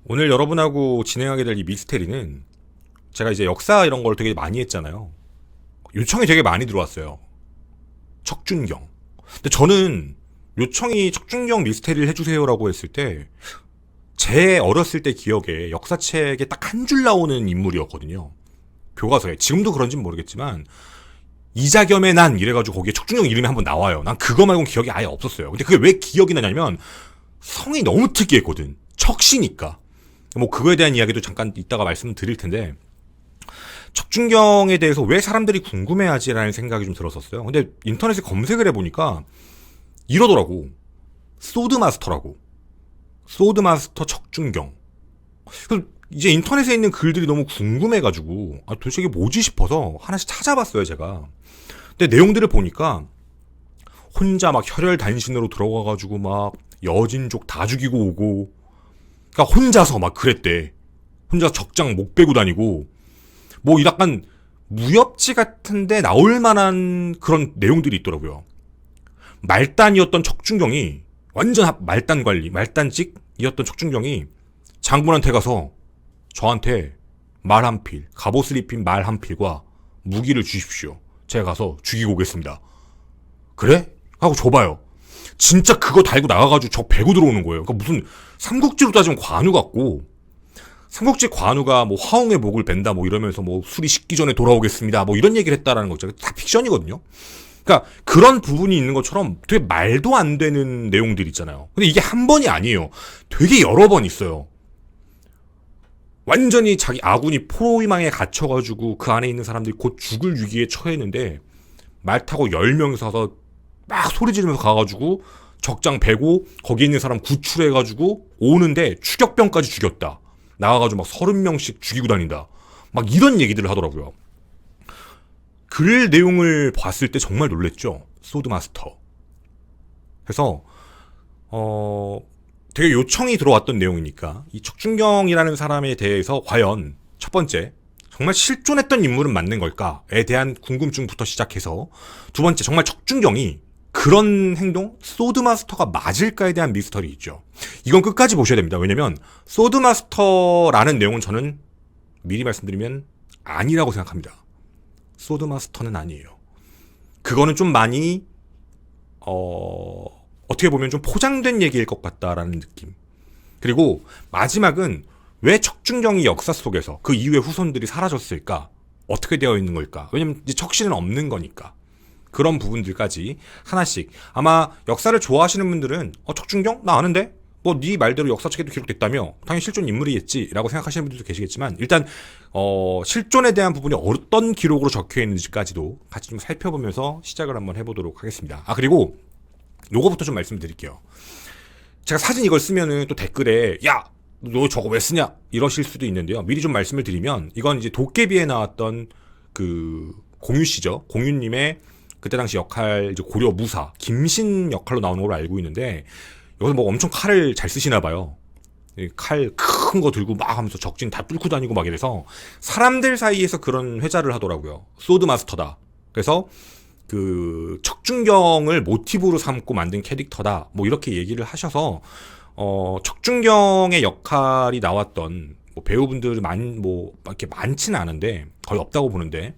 오늘 여러분하고 진행하게 될 이 미스테리는 제가 이제 역사 이런 걸 되게 많이 했잖아요. 요청이 되게 많이 들어왔어요. 척준경. 근데 저는 요청이 척준경 미스테리를 해주세요라고 했을 때 제 어렸을 때 기억에 역사책에 딱 한 줄 나오는 인물이었거든요. 교과서에. 지금도 그런지는 모르겠지만 이자겸의 난 이래가지고 거기에 척준경 이름이 한번 나와요. 난 그거 말고는 기억이 아예 없었어요. 근데 그게 왜 기억이 나냐면 성이 너무 특이했거든. 척씨니까. 뭐 그거에 대한 이야기도 잠깐 이따가 말씀드릴 텐데 척준경에 대해서 왜 사람들이 궁금해하지라는 생각이 좀 들었었어요. 근데 인터넷에 검색을 해보니까 이러더라고. 소드마스터라고. 소드마스터 척준경. 그래서 이제 인터넷에 있는 글들이 너무 궁금해가지고 도대체 이게 뭐지 싶어서 하나씩 찾아봤어요 제가. 근데 내용들을 보니까 혼자 막 혈혈단신으로 들어가가지고 막 여진족 다 죽이고 오고, 그러니까 혼자서 막 그랬대. 혼자 적장 목 베고 다니고, 뭐 약간 무협지 같은데 나올 만한 그런 내용들이 있더라고요. 말단이었던 척준경이 완전 말단 관리, 말단직이었던 척준경이 장군한테 가서 저한테 말 한 필, 갑옷을 입힌 말 한 필과 무기를 주십시오. 제가 가서 죽이고 오겠습니다. 그래? 하고 줘봐요. 진짜 그거 달고 나가가지고 적 베고 들어오는 거예요. 그러니까 무슨 삼국지로 따지면 관우 같고, 삼국지 관우가 뭐 화웅의 목을 벤다 뭐 이러면서 뭐 술이 식기 전에 돌아오겠습니다 뭐 이런 얘기를 했다라는 거 있잖아요. 다 픽션이거든요. 그러니까 그런 부분이 있는 것처럼 되게 말도 안 되는 내용들 있잖아요. 근데 이게 한 번이 아니에요. 되게 여러 번 있어요. 완전히 자기 아군이 포위망에 갇혀가지고 그 안에 있는 사람들이 곧 죽을 위기에 처했는데 말 타고 10명이서 가서 막 소리 지르면서 가가지고 적장 베고 거기에 있는 사람 구출해가지고 오는데 추격병까지 죽였다. 나가가지고 막 30명씩 죽이고 다닌다. 막 이런 얘기들을 하더라고요. 글 내용을 봤을 때 정말 놀랬죠. 소드마스터. 그래서 되게 요청이 들어왔던 내용이니까 이 척준경이라는 사람에 대해서 과연 첫 번째 정말 실존했던 인물은 맞는 걸까에 대한 궁금증부터 시작해서 두 번째 정말 척준경이 그런 행동, 소드마스터가 맞을까에 대한 미스터리 있죠. 이건 끝까지 보셔야 됩니다. 왜냐면 소드마스터라는 내용은 저는 미리 말씀드리면 아니라고 생각합니다. 소드마스터는 아니에요. 그거는 좀 많이 어떻게 보면 좀 포장된 얘기일 것 같다라는 느낌. 그리고 마지막은 왜 척준경이 역사 속에서 그 이후에 후손들이 사라졌을까? 어떻게 되어 있는 걸까? 왜냐면 이제 척씨는 없는 거니까. 그런 부분들까지 하나씩. 아마 역사를 좋아하시는 분들은 척준경? 나 아는데? 뭐 네 말대로 역사책에도 기록됐다며 당연히 실존 인물이겠지 라고 생각하시는 분들도 계시겠지만 일단 실존에 대한 부분이 어떤 기록으로 적혀있는지까지도 같이 좀 살펴보면서 시작을 한번 해보도록 하겠습니다. 그리고 요거부터 좀 말씀드릴게요. 제가 사진 이걸 쓰면은 또 댓글에 야! 너 저거 왜 쓰냐? 이러실 수도 있는데요. 미리 좀 말씀을 드리면 이건 이제 도깨비에 나왔던 그 공유씨죠. 공유님의 그때 당시 역할 이제 고려 무사 김신 역할로 나오는 걸로 알고 있는데 여기서 뭐 엄청 칼을 잘 쓰시나 봐요. 칼 큰 거 들고 막 하면서 적진 다 뚫고 다니고 막 이래서 사람들 사이에서 그런 회자를 하더라고요. 소드마스터다. 그래서 그 척준경을 모티브로 삼고 만든 캐릭터다. 뭐 이렇게 얘기를 하셔서 척준경의 역할이 나왔던 뭐 배우분들이 뭐 이렇게 많지는 않은데 거의 없다고 보는데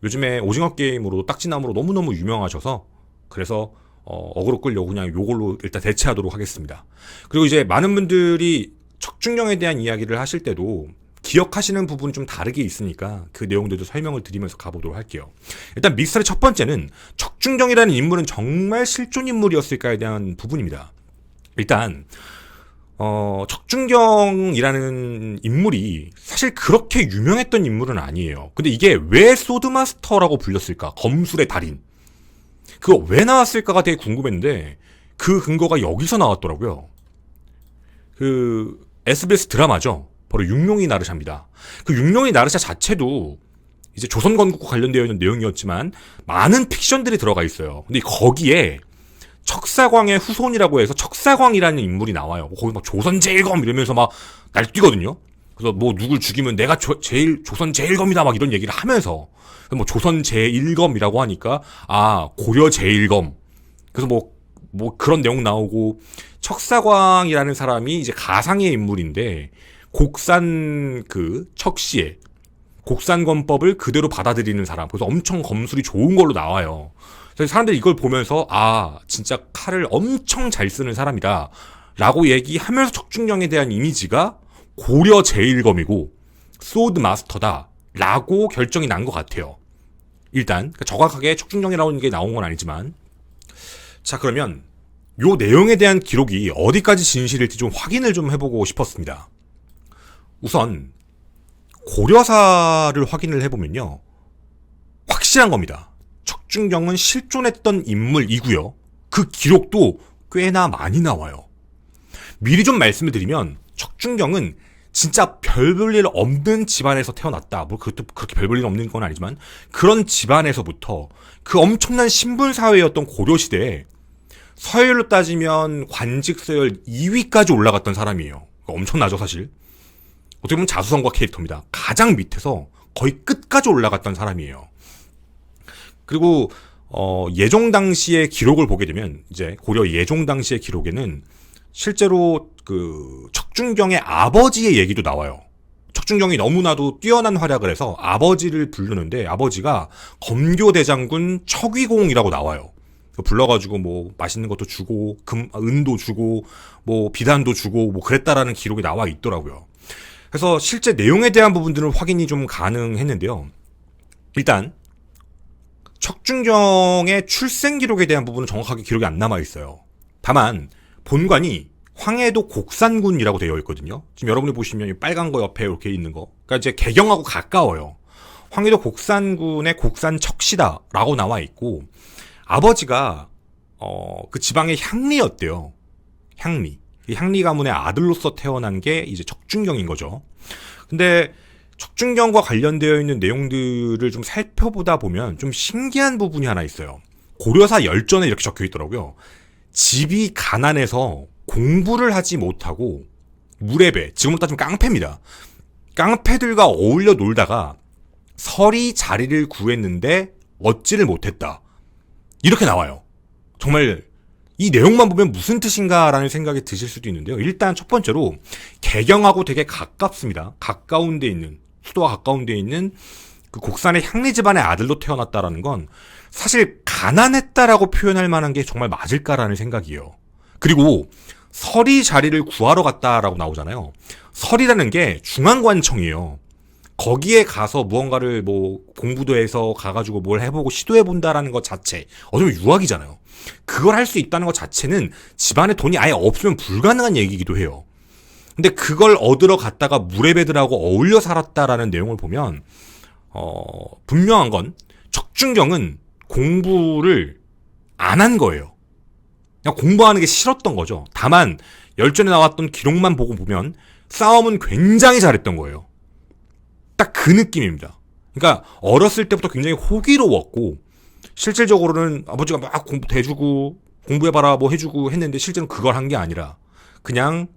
요즘에 오징어 게임으로 딱지나무로 너무너무 유명하셔서 그래서 어그로 끌려고 그냥 요걸로 일단 대체하도록 하겠습니다. 그리고 이제 많은 분들이 척준경에 대한 이야기를 하실 때도 기억하시는 부분이 좀 다르게 있으니까 그 내용들도 설명을 드리면서 가보도록 할게요. 일단 미스터리 첫 번째는 척준경이라는 인물은 정말 실존 인물이었을까에 대한 부분입니다. 일단 척준경이라는 인물이 사실 그렇게 유명했던 인물은 아니에요. 근데 이게 왜 소드마스터라고 불렸을까? 검술의 달인. 그거 왜 나왔을까가 되게 궁금했는데 그 근거가 여기서 나왔더라고요. 그 SBS 드라마죠. 바로 육룡이 나르샤입니다. 그 육룡이 나르샤 자체도 이제 조선 건국과 관련되어 있는 내용이었지만 많은 픽션들이 들어가 있어요. 근데 거기에 척사광의 후손이라고 해서 척사광이라는 인물이 나와요. 거기 막 조선 제일검 이러면서 막 날뛰거든요. 그래서 뭐 누굴 죽이면 내가 조선 제일검이다 막 이런 얘기를 하면서 뭐 조선 제일검이라고 하니까 고려 제일검. 그래서 뭐 그런 내용 나오고 척사광이라는 사람이 이제 가상의 인물인데 곡산 그 척시에 곡산권법을 그대로 받아들이는 사람. 그래서 엄청 검술이 좋은 걸로 나와요. 그래서 사람들이 이걸 보면서 진짜 칼을 엄청 잘 쓰는 사람이다 라고 얘기하면서 척준경에 대한 이미지가 고려 제1검이고 소드 마스터다 라고 결정이 난 것 같아요. 일단 정확하게 척준경이라는 게 나온 건 아니지만, 자, 그러면 요 내용에 대한 기록이 어디까지 진실일지 좀 확인을 좀 해보고 싶었습니다. 우선 고려사를 확인을 해보면요, 확실한 겁니다. 척준경은 실존했던 인물이고요. 그 기록도 꽤나 많이 나와요. 미리 좀 말씀을 드리면 척준경은 진짜 별 볼 일 없는 집안에서 태어났다. 뭐 그것도 그렇게 별 볼 일 없는 건 아니지만 그런 집안에서부터 그 엄청난 신분사회였던 고려시대에 서열로 따지면 관직 서열 2위까지 올라갔던 사람이에요. 엄청나죠, 사실. 어떻게 보면 자수성가 캐릭터입니다. 가장 밑에서 거의 끝까지 올라갔던 사람이에요. 그리고 예종 당시의 기록을 보게 되면, 이제 고려 예종 당시의 기록에는 실제로 그 척준경의 아버지의 얘기도 나와요. 척준경이 너무나도 뛰어난 활약을 해서 아버지를 부르는데 아버지가 검교대장군 척위공이라고 나와요. 불러가지고 뭐 맛있는 것도 주고 은도 주고 뭐 비단도 주고 뭐 그랬다라는 기록이 나와 있더라고요. 그래서 실제 내용에 대한 부분들은 확인이 좀 가능했는데요. 일단 척준경의 출생 기록에 대한 부분은 정확하게 기록이 안 남아 있어요. 다만 본관이 황해도 곡산군이라고 되어 있거든요. 지금 여러분이 보시면 이 빨간 거 옆에 이렇게 있는 거, 그러니까 이제 개경하고 가까워요. 황해도 곡산군의 곡산 척시다라고 나와 있고, 아버지가 그 지방의 향리였대요. 향리. 이 향리 가문의 아들로서 태어난 게 이제 척준경인 거죠. 근데 척준경과 관련되어 있는 내용들을 좀 살펴보다 보면 좀 신기한 부분이 하나 있어요. 고려사 열전에 이렇게 적혀 있더라고요. 집이 가난해서 공부를 하지 못하고 무례배, 지금으로 따지면 깡패입니다. 깡패들과 어울려 놀다가 설이 자리를 구했는데 얻지를 못했다. 이렇게 나와요. 정말 이 내용만 보면 무슨 뜻인가라는 생각이 드실 수도 있는데요. 일단 첫 번째로 개경하고 되게 가깝습니다. 가까운 데 있는, 수도와 가까운 데 있는 그 곡산의 향리 집안의 아들로 태어났다라는 건 사실 가난했다라고 표현할 만한 게 정말 맞을까라는 생각이에요. 그리고 설이 자리를 구하러 갔다라고 나오잖아요. 설이라는 게 중앙관청이에요. 거기에 가서 무언가를 뭐 공부도 해서 가가지고 뭘 해보고 시도해본다라는 것 자체, 어쩌면 유학이잖아요. 그걸 할 수 있다는 것 자체는 집안에 돈이 아예 없으면 불가능한 얘기이기도 해요. 근데 그걸 얻으러 갔다가 무례배들하고 어울려 살았다라는 내용을 보면 분명한 건 척준경은 공부를 안 한 거예요. 그냥 공부하는 게 싫었던 거죠. 다만 열전에 나왔던 기록만 보고 보면 싸움은 굉장히 잘했던 거예요. 딱 그 느낌입니다. 그러니까 어렸을 때부터 굉장히 호기로웠고, 실질적으로는 아버지가 막 공부 해주고 공부해봐라 뭐 해주고 했는데 실제로는 그걸 한 게 아니라 그냥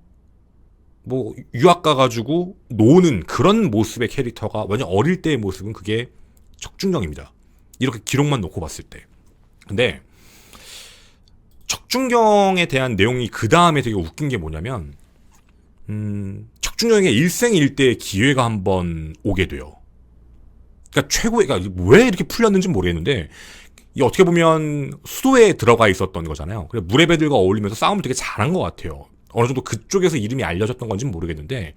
뭐 유학 가가지고 노는 그런 모습의 캐릭터가, 완전 어릴 때의 모습은 그게 척준경입니다. 이렇게 기록만 놓고 봤을 때. 근데 척준경에 대한 내용이 그 다음에 되게 웃긴 게 뭐냐면, 척준경에게 일생일대의 기회가 한번 오게 돼요. 그러니까 최고의, 그러니까 왜 이렇게 풀렸는지 모르겠는데, 이 어떻게 보면 수도에 들어가 있었던 거잖아요. 그래서 무례배들과 어울리면서 싸움을 되게 잘한 것 같아요. 어느 정도 그쪽에서 이름이 알려졌던 건지는 모르겠는데,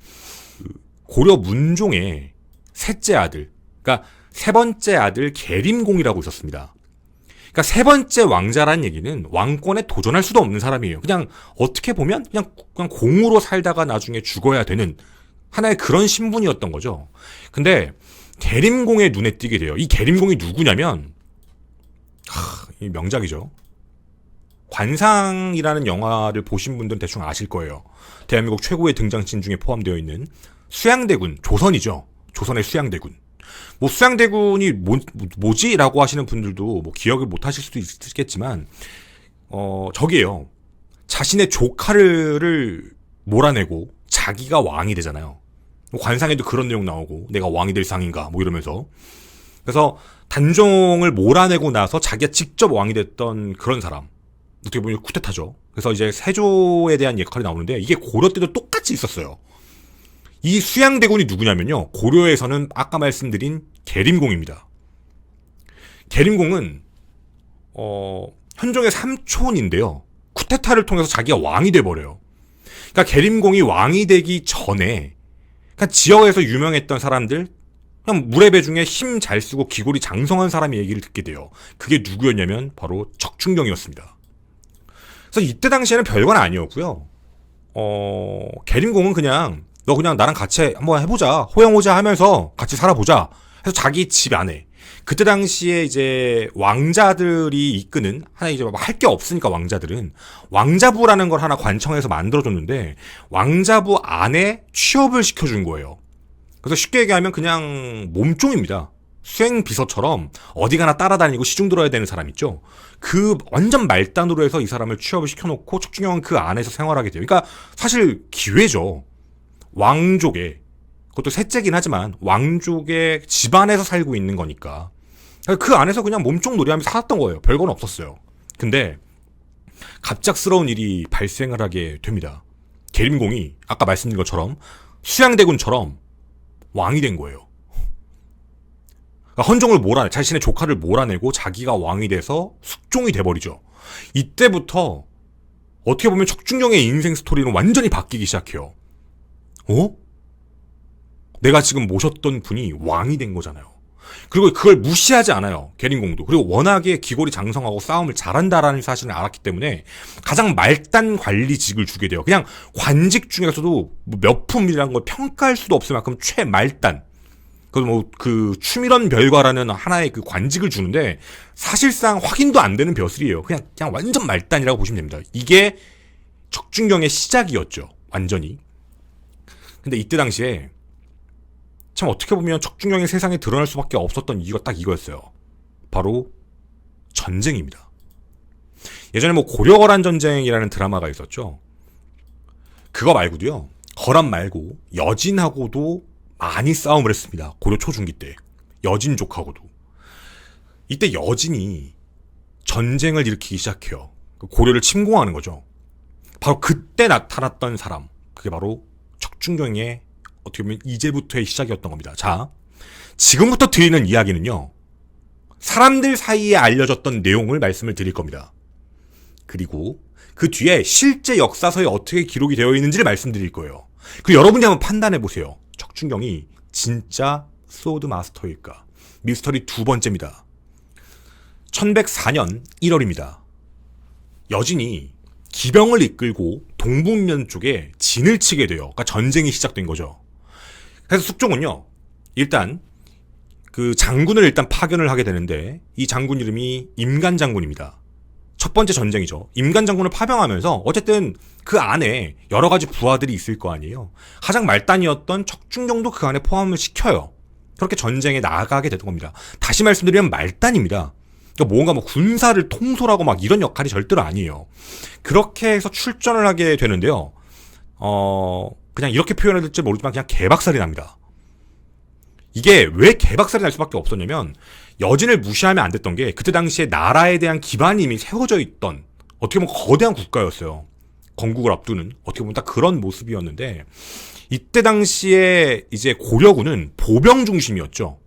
고려 문종의 셋째 아들, 그러니까 세 번째 아들 계림공이라고 있었습니다. 그러니까 세 번째 왕자란 얘기는 왕권에 도전할 수도 없는 사람이에요. 그냥 어떻게 보면 그냥 공으로 살다가 나중에 죽어야 되는 하나의 그런 신분이었던 거죠. 근데 계림공의 눈에 띄게 돼요. 이 계림공이 누구냐면, 이 명작이죠. 관상이라는 영화를 보신 분들은 대충 아실 거예요. 대한민국 최고의 등장신 중에 포함되어 있는 수양대군, 조선이죠. 조선의 수양대군. 뭐 수양대군이 뭐지라고 하시는 분들도 뭐 기억을 못 하실 수도 있겠지만, 저기에요. 자신의 조카를 몰아내고 자기가 왕이 되잖아요. 관상에도 그런 내용 나오고, 내가 왕이 될 상인가 뭐 이러면서. 그래서 단종을 몰아내고 나서 자기가 직접 왕이 됐던 그런 사람. 어떻게 보면 쿠데타죠. 그래서 이제 세조에 대한 역할이 나오는데, 이게 고려 때도 똑같이 있었어요. 이 수양대군이 누구냐면요. 고려에서는 아까 말씀드린 계림공입니다. 계림공은 현종의 삼촌인데요. 쿠데타를 통해서 자기가 왕이 돼버려요. 그러니까 계림공이 왕이 되기 전에 그러니까 지역에서 유명했던 사람들 그냥 무례배 중에 힘 잘 쓰고 기골이 장성한 사람의 얘기를 듣게 돼요. 그게 누구였냐면 바로 적중경이었습니다. 그래서 이때 당시에는 별건 아니었고요. 계림공은 그냥 너 그냥 나랑 같이 한번 해보자. 호영호자 하면서 같이 살아보자. 해서 자기 집 안에 그때 당시에 이제 왕자들이 이끄는 하나 이제 할 게 없으니까 왕자들은 왕자부라는 걸 하나 관청에서 만들어줬는데 왕자부 안에 취업을 시켜준 거예요. 그래서 쉽게 얘기하면 그냥 몸종입니다. 수행 비서처럼 어디 가나 따라다니고 시중 들어야 되는 사람 있죠. 그 완전 말단으로 해서 이 사람을 취업을 시켜놓고 척중영은 그 안에서 생활하게 돼요. 그러니까 사실 기회죠. 왕족의 그것도 셋째긴 하지만 왕족의 집안에서 살고 있는 거니까 그 안에서 그냥 몸종 놀이하면서 살았던 거예요. 별건 없었어요. 근데 갑작스러운 일이 발생을 하게 됩니다. 계림공이 아까 말씀드린 것처럼 수양대군처럼 왕이 된 거예요. 그러니까 헌종을 몰아내 자신의 조카를 몰아내고 자기가 왕이 돼서 숙종이 돼버리죠. 이때부터 어떻게 보면 척중경의 인생 스토리는 완전히 바뀌기 시작해요. 내가 지금 모셨던 분이 왕이 된 거잖아요. 그리고 그걸 무시하지 않아요. 계림공도. 그리고 워낙에 기골이 장성하고 싸움을 잘한다라는 사실을 알았기 때문에 가장 말단 관리직을 주게 돼요. 그냥 관직 중에서도 몇 품이라는 걸 평가할 수도 없을 만큼 최말단. 그 추밀원 별과라는 하나의 그 관직을 주는데 사실상 확인도 안 되는 벼슬이에요. 그냥 완전 말단이라고 보시면 됩니다. 이게 척중경의 시작이었죠. 완전히. 근데 이때 당시에 참 어떻게 보면 척중경의 세상에 드러날 수밖에 없었던 이유가 딱 이거였어요. 바로 전쟁입니다. 예전에 고려거란 전쟁이라는 드라마가 있었죠. 그거 말고도요. 거란 말고 여진하고도 많이 싸움을 했습니다. 고려 초중기 때. 여진족하고도. 이때 여진이 전쟁을 일으키기 시작해요. 고려를 침공하는 거죠. 바로 그때 나타났던 사람. 그게 바로 척중경의 어떻게 보면 이제부터의 시작이었던 겁니다. 자, 지금부터 드리는 이야기는요. 사람들 사이에 알려졌던 내용을 말씀을 드릴 겁니다. 그리고 그 뒤에 실제 역사서에 어떻게 기록이 되어 있는지를 말씀드릴 거예요. 그리고 여러분이 한번 판단해 보세요. 척중경이 진짜 소드 마스터일까? 미스터리 두 번째입니다. 1104년 1월입니다. 여진이 기병을 이끌고 동북면 쪽에 진을 치게 돼요. 그러니까 전쟁이 시작된 거죠. 그래서 숙종은요, 일단 그 장군을 일단 파견을 하게 되는데 이 장군 이름이 임간 장군입니다. 첫 번째 전쟁이죠. 임간 장군을 파병하면서 어쨌든 그 안에 여러 가지 부하들이 있을 거 아니에요. 가장 말단이었던 척중경도 그 안에 포함을 시켜요. 그렇게 전쟁에 나가게 되는 겁니다. 다시 말씀드리면 말단입니다. 그러니까 뭔가 군사를 통솔하고 막 이런 역할이 절대로 아니에요. 그렇게 해서 출전을 하게 되는데요. 그냥 이렇게 표현해야 될지 모르지만 그냥 개박살이 납니다. 이게 왜 개박살이 날 수밖에 없었냐면 여진을 무시하면 안 됐던 게 그때 당시에 나라에 대한 기반이 이미 세워져 있던 어떻게 보면 거대한 국가였어요. 건국을 앞두는 어떻게 보면 딱 그런 모습이었는데 이때 당시에 이제 고려군은 보병 중심이었죠.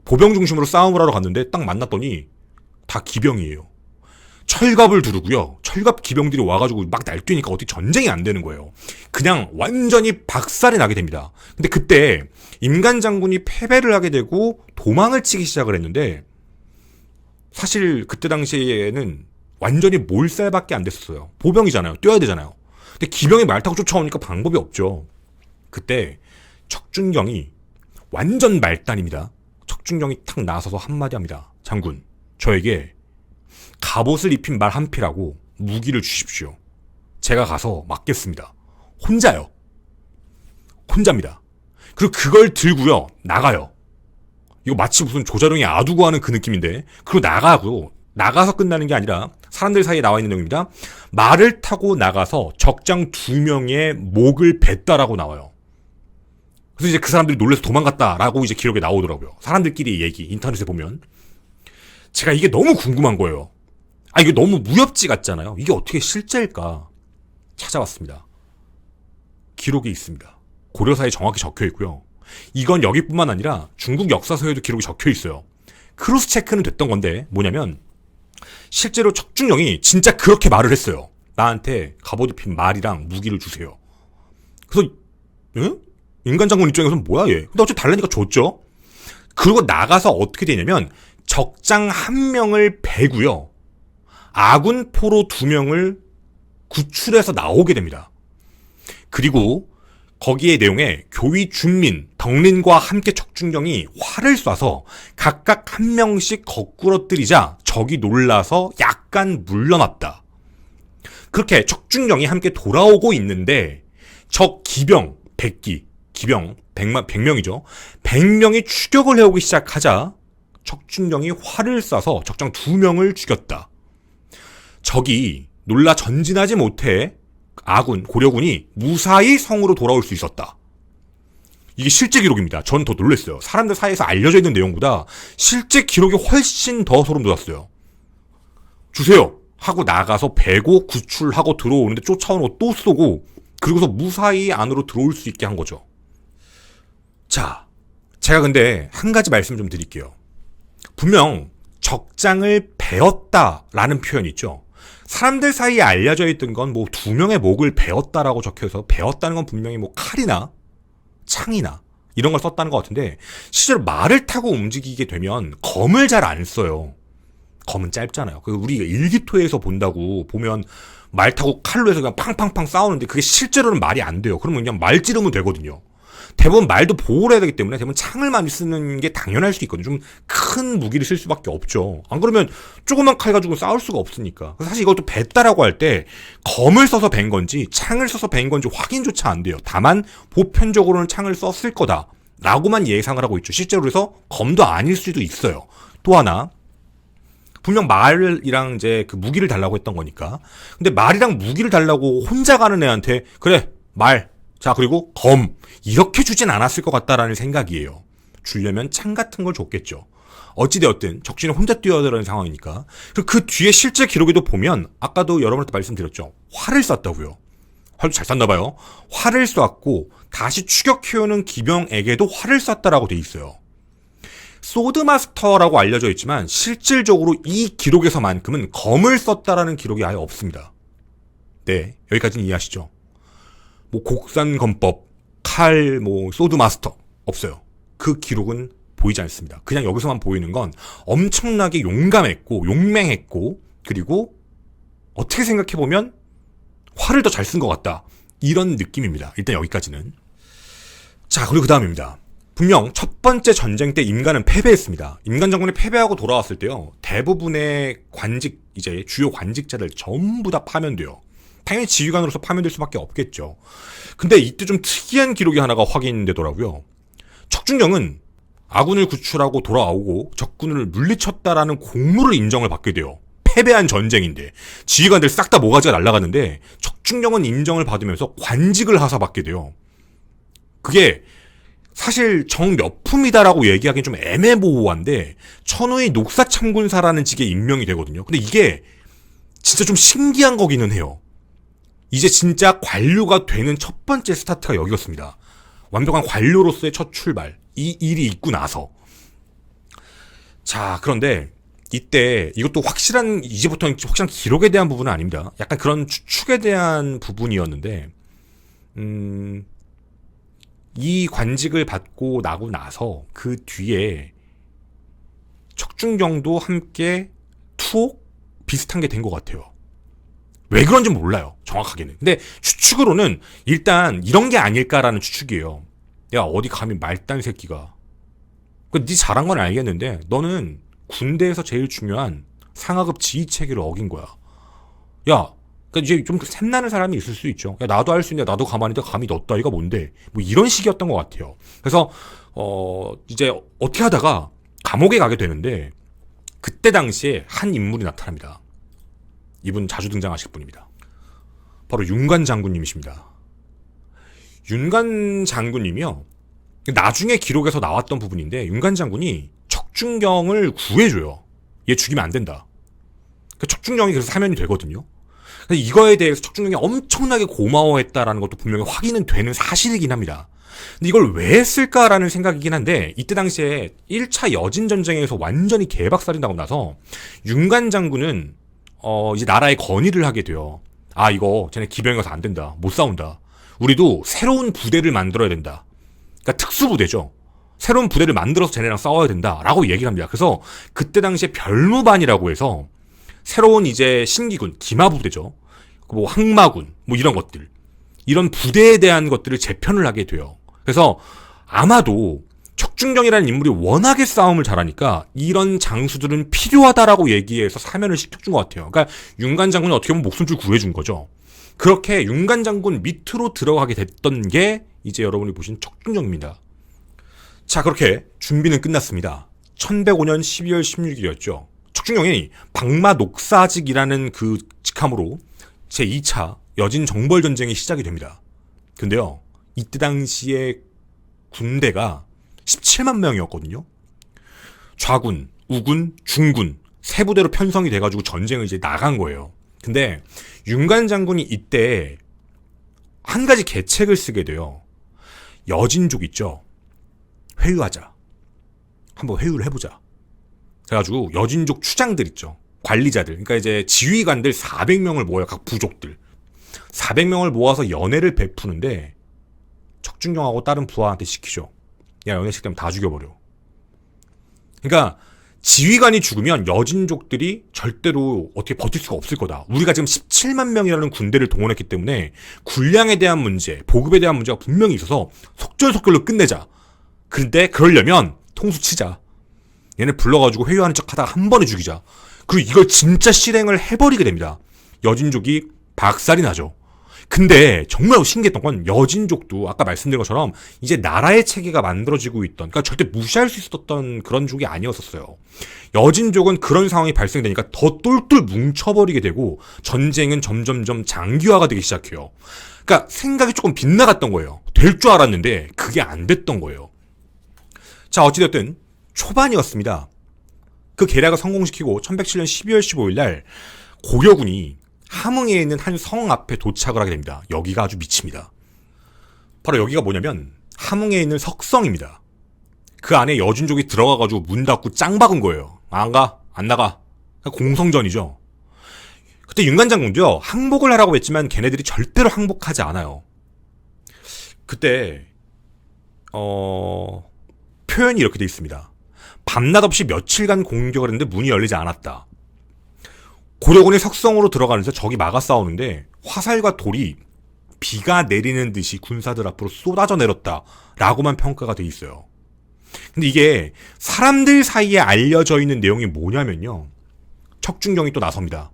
보병 중심으로 싸움을 하러 갔는데 딱 만났더니 다 기병이에요. 철갑을 두르고요. 철갑 기병들이 와가지고 막 날뛰니까 어떻게 전쟁이 안 되는 거예요. 그냥 완전히 박살이 나게 됩니다. 근데 그때 임간 장군이 패배를 하게 되고 도망을 치기 시작을 했는데 사실 그때 당시에는 완전히 몰살밖에 안 됐었어요. 보병이잖아요. 뛰어야 되잖아요. 근데 기병이 말 타고 쫓아오니까 방법이 없죠. 그때 척중경이 완전 말단입니다. 척중경이 탁 나서서 한마디 합니다. 장군, 저에게 갑옷을 입힌 말 한 피라고 무기를 주십시오. 제가 가서 맞겠습니다. 혼자요. 혼자입니다. 그리고 그걸 들고요. 나가요. 이거 마치 무슨 조자룡이 아두고 하는 그 느낌인데 그리고 나가고 나가서 끝나는 게 아니라 사람들 사이에 나와 있는 내용입니다. 말을 타고 나가서 적장 2명의 목을 뱉다라고 나와요. 그래서 이제 그 사람들이 놀라서 도망갔다라고 이제 기록에 나오더라고요. 사람들끼리 얘기 인터넷에 보면 제가 이게 너무 궁금한 거예요. 이게 너무 무협지 같잖아요. 이게 어떻게 실제일까 찾아봤습니다. 기록이 있습니다. 고려사에 정확히 적혀 있고요. 이건 여기뿐만 아니라 중국 역사서에도 기록이 적혀 있어요. 크로스 체크는 됐던 건데 뭐냐면 실제로 척준영이 진짜 그렇게 말을 했어요. 나한테 갑옷 입힌 말이랑 무기를 주세요. 그래서 인간 장군 입장에서는 뭐야 얘. 근데 어차피 달라니까 줬죠. 그리고 나가서 어떻게 되냐면 적장 1명을 베고요. 아군 포로 2명을 구출해서 나오게 됩니다. 그리고 거기에 내용에 교위 준민, 덕린과 함께 척준경이 활을 쏴서 각각 1명씩 거꾸러뜨리자 적이 놀라서 약간 물러났다. 그렇게 척준경이 함께 돌아오고 있는데 적 기병 100기, 기병 100명이죠. 100명이 추격을 해오기 시작하자 척준경이 활을 쏴서 적장 2명을 죽였다. 적이 놀라 전진하지 못해 아군, 고려군이 무사히 성으로 돌아올 수 있었다. 이게 실제 기록입니다. 전 더 놀랐어요. 사람들 사이에서 알려져 있는 내용보다 실제 기록이 훨씬 더 소름 돋았어요. 주세요! 하고 나가서 베고 구출하고 들어오는데 쫓아오는 거 또 쏘고 그리고서 무사히 안으로 들어올 수 있게 한 거죠. 자, 제가 근데 한 가지 말씀 좀 드릴게요. 분명 적장을 베었다라는 표현이 있죠. 사람들 사이에 알려져 있던 건 뭐 2명의 목을 베었다라고 적혀서 베었다는 건 분명히 뭐 칼이나 창이나 이런 걸 썼다는 것 같은데 실제로 말을 타고 움직이게 되면 검을 잘 안 써요. 검은 짧잖아요. 우리가 일기토에서 본다고 보면 말 타고 칼로 해서 그냥 팡팡팡 싸우는데 그게 실제로는 말이 안 돼요. 그러면 그냥 말 찌르면 되거든요. 대부분 말도 보호를 해야 되기 때문에 대부분 창을 많이 쓰는 게 당연할 수 있거든요. 좀 큰 무기를 쓸 수밖에 없죠. 안 그러면 조그만 칼 가지고 싸울 수가 없으니까. 사실 이것도 뱄다라고 할 때 검을 써서 벤 건지 창을 써서 벤 건지 확인조차 안 돼요. 다만 보편적으로는 창을 썼을 거다 라고만 예상을 하고 있죠. 실제로 그래서 검도 아닐 수도 있어요. 또 하나 분명 말이랑 이제 그 무기를 달라고 했던 거니까. 근데 말이랑 무기를 달라고 혼자 가는 애한테 그래 말 자 그리고 검 이렇게 주진 않았을 것 같다라는 생각이에요. 주려면 창 같은 걸 줬겠죠. 어찌되었든 적진은 혼자 뛰어들어가는 상황이니까. 그리고 그 뒤에 실제 기록에도 보면 아까도 여러분한테 말씀드렸죠. 활을 쐈다고요. 활도 잘 쐈나 봐요. 활을 쐈고 다시 추격해오는 기병에게도 활을 쐈다라고 돼 있어요. 소드마스터라고 알려져 있지만 실질적으로 이 기록에서만큼은 검을 썼다라는 기록이 아예 없습니다. 네, 여기까지는 이해하시죠? 뭐 곡산검법, 칼, 뭐 소드마스터 없어요. 그 기록은 보이지 않습니다. 그냥 여기서만 보이는 건 엄청나게 용감했고 용맹했고 그리고 어떻게 생각해보면 활을 더 잘 쓴 것 같다. 이런 느낌입니다. 일단 여기까지는. 자, 그리고 그 다음입니다. 분명 첫 번째 전쟁 때 임간은 패배했습니다. 임간 장군이 패배하고 돌아왔을 때요. 대부분의 관직, 이제 주요 관직자들 전부 다 파면돼요. 당연히 지휘관으로서 파면될 수밖에 없겠죠. 근데 이때 좀 특이한 기록이 하나가 확인되더라고요. 척준경은 아군을 구출하고 돌아오고 적군을 물리쳤다라는 공로를 인정을 받게 돼요. 패배한 전쟁인데 지휘관들 싹 다 모가지가 날아갔는데 척준경은 인정을 받으면서 관직을 하사받게 돼요. 그게 사실 정몇품이다라고 얘기하기는 좀 애매모호한데 천우의 녹사참군사라는 직에 임명이 되거든요. 근데 이게 진짜 좀 신기한 거기는 해요. 이제 진짜 관료가 되는 첫 번째 스타트가 여기였습니다. 완벽한 관료로서의 첫 출발. 이 일이 있고 나서. 자, 그런데 이때 이것도 이제부터는 확실한 기록에 대한 부분은 아닙니다. 약간 그런 추측에 대한 부분이었는데 이 관직을 받고 나고 나서 그 뒤에 척준경도 함께 투옥 비슷한 게 된 것 같아요. 왜 그런지 몰라요. 정확하게는. 근데 추측으로는 일단 이런 게 아닐까라는 추측이에요. 야, 어디 감히 말단 새끼가. 네 잘한 건 알겠는데 너는 군대에서 제일 중요한 상하급 지휘 체계를 어긴 거야. 야, 그러니까 이제 좀 샘나는 사람이 있을 수 있죠. 야, 나도 할 수 있는데 나도 가만히 있다 감히 너 따위가 뭔데. 뭐 이런 식이었던 것 같아요. 그래서 이제 어떻게 하다가 감옥에 가게 되는데 그때 당시에 한 인물이 나타납니다. 이분 자주 등장하실 분입니다. 바로 윤관 장군님이십니다. 윤관 장군님이요. 나중에 기록에서 나왔던 부분인데 윤관 장군이 척준경을 구해줘요. 얘 죽이면 안 된다. 척준경이 그래서 사면이 되거든요. 그래서 이거에 대해서 척준경이 엄청나게 고마워했다라는 것도 분명히 확인은 되는 사실이긴 합니다. 근데 이걸 왜 했을까라는 생각이긴 한데, 이때 당시에 1차 여진전쟁에서 완전히 개박살이 나고 나서 윤관 장군은 이제 나라에 건의를 하게 돼요. 아, 이거 쟤네 기병이 가서 안 된다. 못 싸운다. 우리도 새로운 부대를 만들어야 된다. 그러니까 특수부대죠. 새로운 부대를 만들어서 쟤네랑 싸워야 된다라고 얘기를 합니다. 그래서 그때 당시에 별무반이라고 해서 새로운 이제 신기군, 기마부대죠. 뭐 항마군, 뭐 이런 것들. 이런 부대에 대한 것들을 재편을 하게 돼요. 그래서 아마도 척준경이라는 인물이 워낙에 싸움을 잘하니까 이런 장수들은 필요하다라고 얘기해서 사면을 시켜준 것 같아요. 그러니까 윤관 장군이 어떻게 보면 목숨줄 구해준 거죠. 그렇게 윤관 장군 밑으로 들어가게 됐던 게 이제 여러분이 보신 척준경입니다. 자, 그렇게 준비는 끝났습니다. 1105년 12월 16일이었죠. 척준경이 박마 녹사직이라는 그 직함으로 제2차 여진 정벌전쟁이 시작이 됩니다. 근데요, 이때 당시에 군대가 17만 명이었거든요. 좌군, 우군, 중군 세 부대로 편성이 돼가지고 전쟁을 이제 나간 거예요. 근데 윤관 장군이 이때 한 가지 계책을 쓰게 돼요. 여진족 있죠. 회유하자. 한번 회유를 해보자. 그래가지고 여진족 추장들 있죠. 관리자들. 그러니까 이제 지휘관들 400명을 모아요. 각 부족들. 400명을 모아서 연회를 베푸는데 척준경하고 다른 부하한테 시키죠. 야, 연회식 때문에 다 죽여버려. 그러니까 지휘관이 죽으면 여진족들이 절대로 어떻게 버틸 수가 없을 거다. 우리가 지금 17만 명이라는 군대를 동원했기 때문에 군량에 대한 문제, 보급에 대한 문제가 분명히 있어서 속절속결로 끝내자. 근데 그러려면 통수 치자. 얘네 불러가지고 회유하는 척 하다가 한 번에 죽이자. 그리고 이걸 진짜 실행을 해버리게 됩니다. 여진족이 박살이 나죠. 근데 정말 신기했던 건 여진족도 아까 말씀드린 것처럼 이제 나라의 체계가 만들어지고 있던, 그러니까 절대 무시할 수 있었던 그런 족이 아니었었어요. 여진족은 그런 상황이 발생되니까 더 똘똘 뭉쳐버리게 되고 전쟁은 점점점 장기화가 되기 시작해요. 그러니까 생각이 조금 빗나갔던 거예요. 될 줄 알았는데 그게 안 됐던 거예요. 자, 어찌됐든 초반이었습니다. 그 계략을 성공시키고 1107년 12월 15일 날 고려군이 함흥에 있는 한 성 앞에 도착을 하게 됩니다. 여기가 아주 미칩니다. 바로 여기가 뭐냐면 함흥에 있는 석성입니다. 그 안에 여진족이 들어가가지고 문 닫고 짱 박은 거예요. 안 가, 안 나가. 공성전이죠. 그때 윤관 장군도요, 항복을 하라고 했지만 걔네들이 절대로 항복하지 않아요. 그때 표현이 이렇게 돼 있습니다. 밤낮 없이 며칠간 공격을 했는데 문이 열리지 않았다. 고려군이 석성으로 들어가면서 적이 막아 싸우는데 화살과 돌이 비가 내리는 듯이 군사들 앞으로 쏟아져 내렸다라고만 평가가 돼 있어요. 근데 이게 사람들 사이에 알려져 있는 내용이 뭐냐면요. 척준경이 또 나섭니다.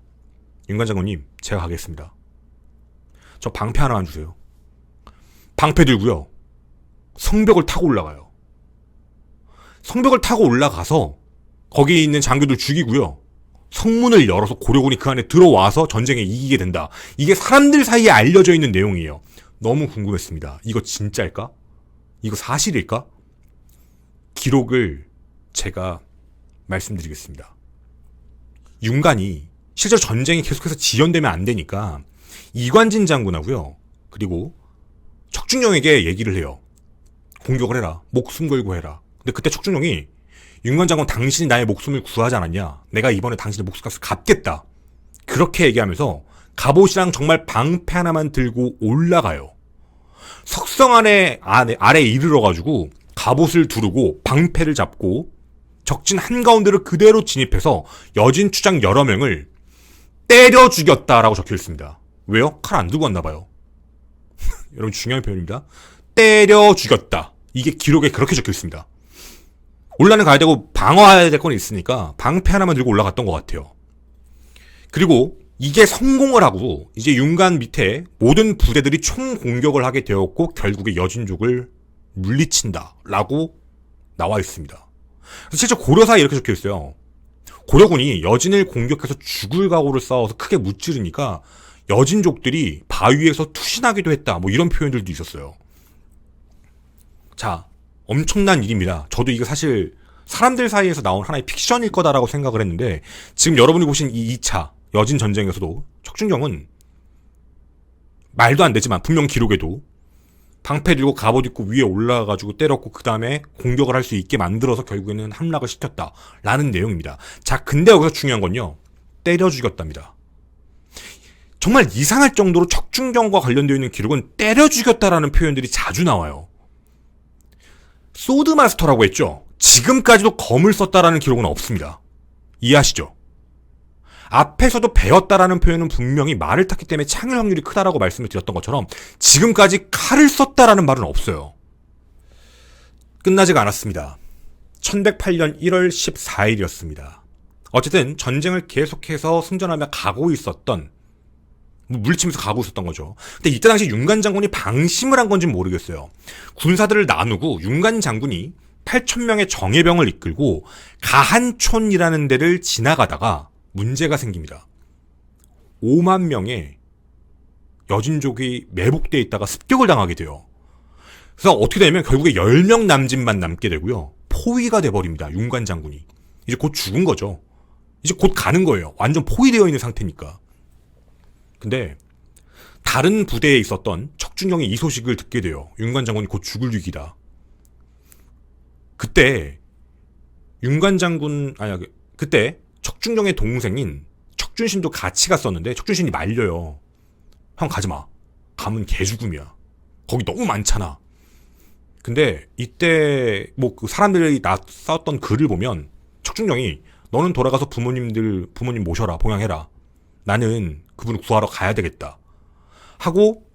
윤관 장군님, 제가 가겠습니다. 저 방패 하나만 주세요. 방패 들고요. 성벽을 타고 올라가요. 성벽을 타고 올라가서 거기에 있는 장교들 죽이고요. 성문을 열어서 고려군이 그 안에 들어와서 전쟁에 이기게 된다. 이게 사람들 사이에 알려져 있는 내용이에요. 너무 궁금했습니다. 이거 진짜일까? 이거 사실일까? 기록을 제가 말씀드리겠습니다. 윤관이 실제로 전쟁이 계속해서 지연되면 안 되니까 이관진 장군하고요. 그리고 척준경에게 얘기를 해요. 공격을 해라. 목숨 걸고 해라. 근데 그때 척준경이 윤관 장군, 당신이 나의 목숨을 구하지 않았냐? 내가 이번에 당신의 목숨값을 갚겠다. 그렇게 얘기하면서 갑옷이랑 정말 방패 하나만 들고 올라가요. 석성 아래에 이르러가지고 갑옷을 두르고 방패를 잡고 적진 한가운데를 그대로 진입해서 여진 추장 여러 명을 때려 죽였다라고 적혀있습니다. 왜요? 칼 안 들고 왔나봐요. 여러분, 중요한 표현입니다. 때려 죽였다. 이게 기록에 그렇게 적혀있습니다. 올라는 가야 되고 방어해야 될 건 있으니까 방패 하나만 들고 올라갔던 것 같아요. 그리고 이게 성공을 하고 이제 윤관 밑에 모든 부대들이 총공격을 하게 되었고 결국에 여진족을 물리친다라고 나와 있습니다. 실제 고려사에 이렇게 적혀있어요. 고려군이 여진을 공격해서 죽을 각오를 싸워서 크게 무찌르니까 여진족들이 바위에서 투신하기도 했다. 뭐 이런 표현들도 있었어요. 자, 엄청난 일입니다. 저도 이거 사실 사람들 사이에서 나온 하나의 픽션일 거다라고 생각을 했는데 지금 여러분이 보신 이 2차 여진 전쟁에서도 척준경은 말도 안 되지만 분명 기록에도 방패 들고 갑옷 입고 위에 올라가가지고 때렸고 그 다음에 공격을 할 수 있게 만들어서 결국에는 함락을 시켰다라는 내용입니다. 자, 근데 여기서 중요한 건요. 때려 죽였답니다. 정말 이상할 정도로 척준경과 관련되어 있는 기록은 때려 죽였다라는 표현들이 자주 나와요. 소드마스터라고 했죠. 지금까지도 검을 썼다라는 기록은 없습니다. 이해하시죠? 앞에서도 배웠다라는 표현은 분명히 말을 탔기 때문에 창일 확률이 크다라고 말씀을 드렸던 것처럼 지금까지 칼을 썼다라는 말은 없어요. 끝나지가 않았습니다. 1108년 1월 14일이었습니다. 어쨌든 전쟁을 계속해서 승전하며 가고 있었던, 물리치면서 가고 있었던 거죠. 근데 이때 당시 윤관 장군이 방심을 한 건지는 모르겠어요. 군사들을 나누고 윤관 장군이 8,000명의 정예병을 이끌고 가한촌이라는 데를 지나가다가 문제가 생깁니다. 5만 명의 여진족이 매복되어 있다가 습격을 당하게 돼요. 그래서 어떻게 되냐면 결국에 10명 남짓만 남게 되고요. 포위가 돼버립니다. 윤관 장군이. 이제 곧 죽은 거죠. 이제 곧 가는 거예요. 완전 포위되어 있는 상태니까. 근데 다른 부대에 있었던 척준경이 이 소식을 듣게 돼요. 윤관 장군이 곧 죽을 위기다. 그때 그때 척준경의 동생인 척준신도 같이 갔었는데 척준신이 말려요. 형 가지마. 가면 개죽음이야. 거기 너무 많잖아. 근데 이때 그 사람들이 썼던 글을 보면 척준경이 너는 돌아가서 부모님 모셔라. 봉양해라. 나는 그분을 구하러 가야 되겠다. 하고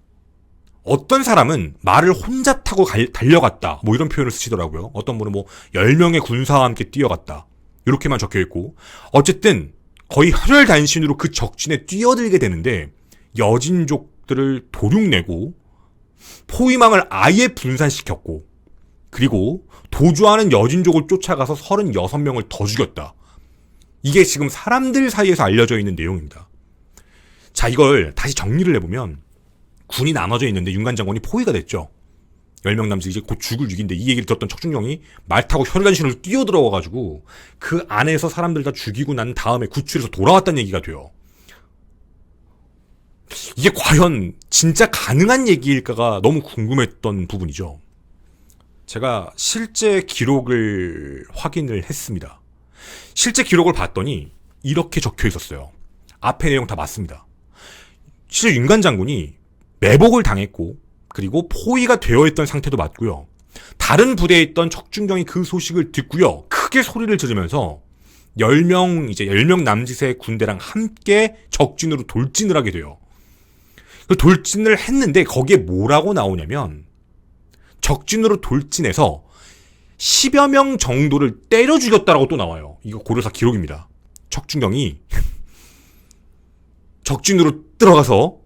어떤 사람은 말을 혼자 타고 달려갔다. 이런 표현을 쓰시더라고요. 어떤 분은 10명의 군사와 함께 뛰어갔다. 이렇게만 적혀있고 어쨌든 거의 혈혈단신으로 그 적진에 뛰어들게 되는데 여진족들을 도륙내고 포위망을 아예 분산시켰고 그리고 도주하는 여진족을 쫓아가서 36명을 더 죽였다. 이게 지금 사람들 사이에서 알려져 있는 내용입니다. 자, 이걸 다시 정리를 해보면 군이 나눠져 있는데 윤관 장군이 포위가 됐죠. 10명 남짓 이제 곧 죽을 위기인데 이 얘기를 듣던 척준경이 말 타고 혈관신으로 뛰어들어와가지고 그 안에서 사람들 다 죽이고 난 다음에 구출해서 돌아왔다는 얘기가 돼요. 이게 과연 진짜 가능한 얘기일까가 너무 궁금했던 부분이죠. 제가 실제 기록을 확인을 했습니다. 실제 기록을 봤더니 이렇게 적혀 있었어요. 앞에 내용 다 맞습니다. 실제 윤관 장군이 매복을 당했고 그리고 포위가 되어 있던 상태도 맞고요. 다른 부대에 있던 척준경이 그 소식을 듣고요. 크게 소리를 지르면서 10명 남짓의 군대랑 함께 적진으로 돌진을 하게 돼요. 그 돌진을 했는데 거기에 뭐라고 나오냐면 적진으로 돌진해서 10여 명 정도를 때려 죽였다라고 또 나와요. 이거 고려사 기록입니다. 척준경이 적진으로 들어가서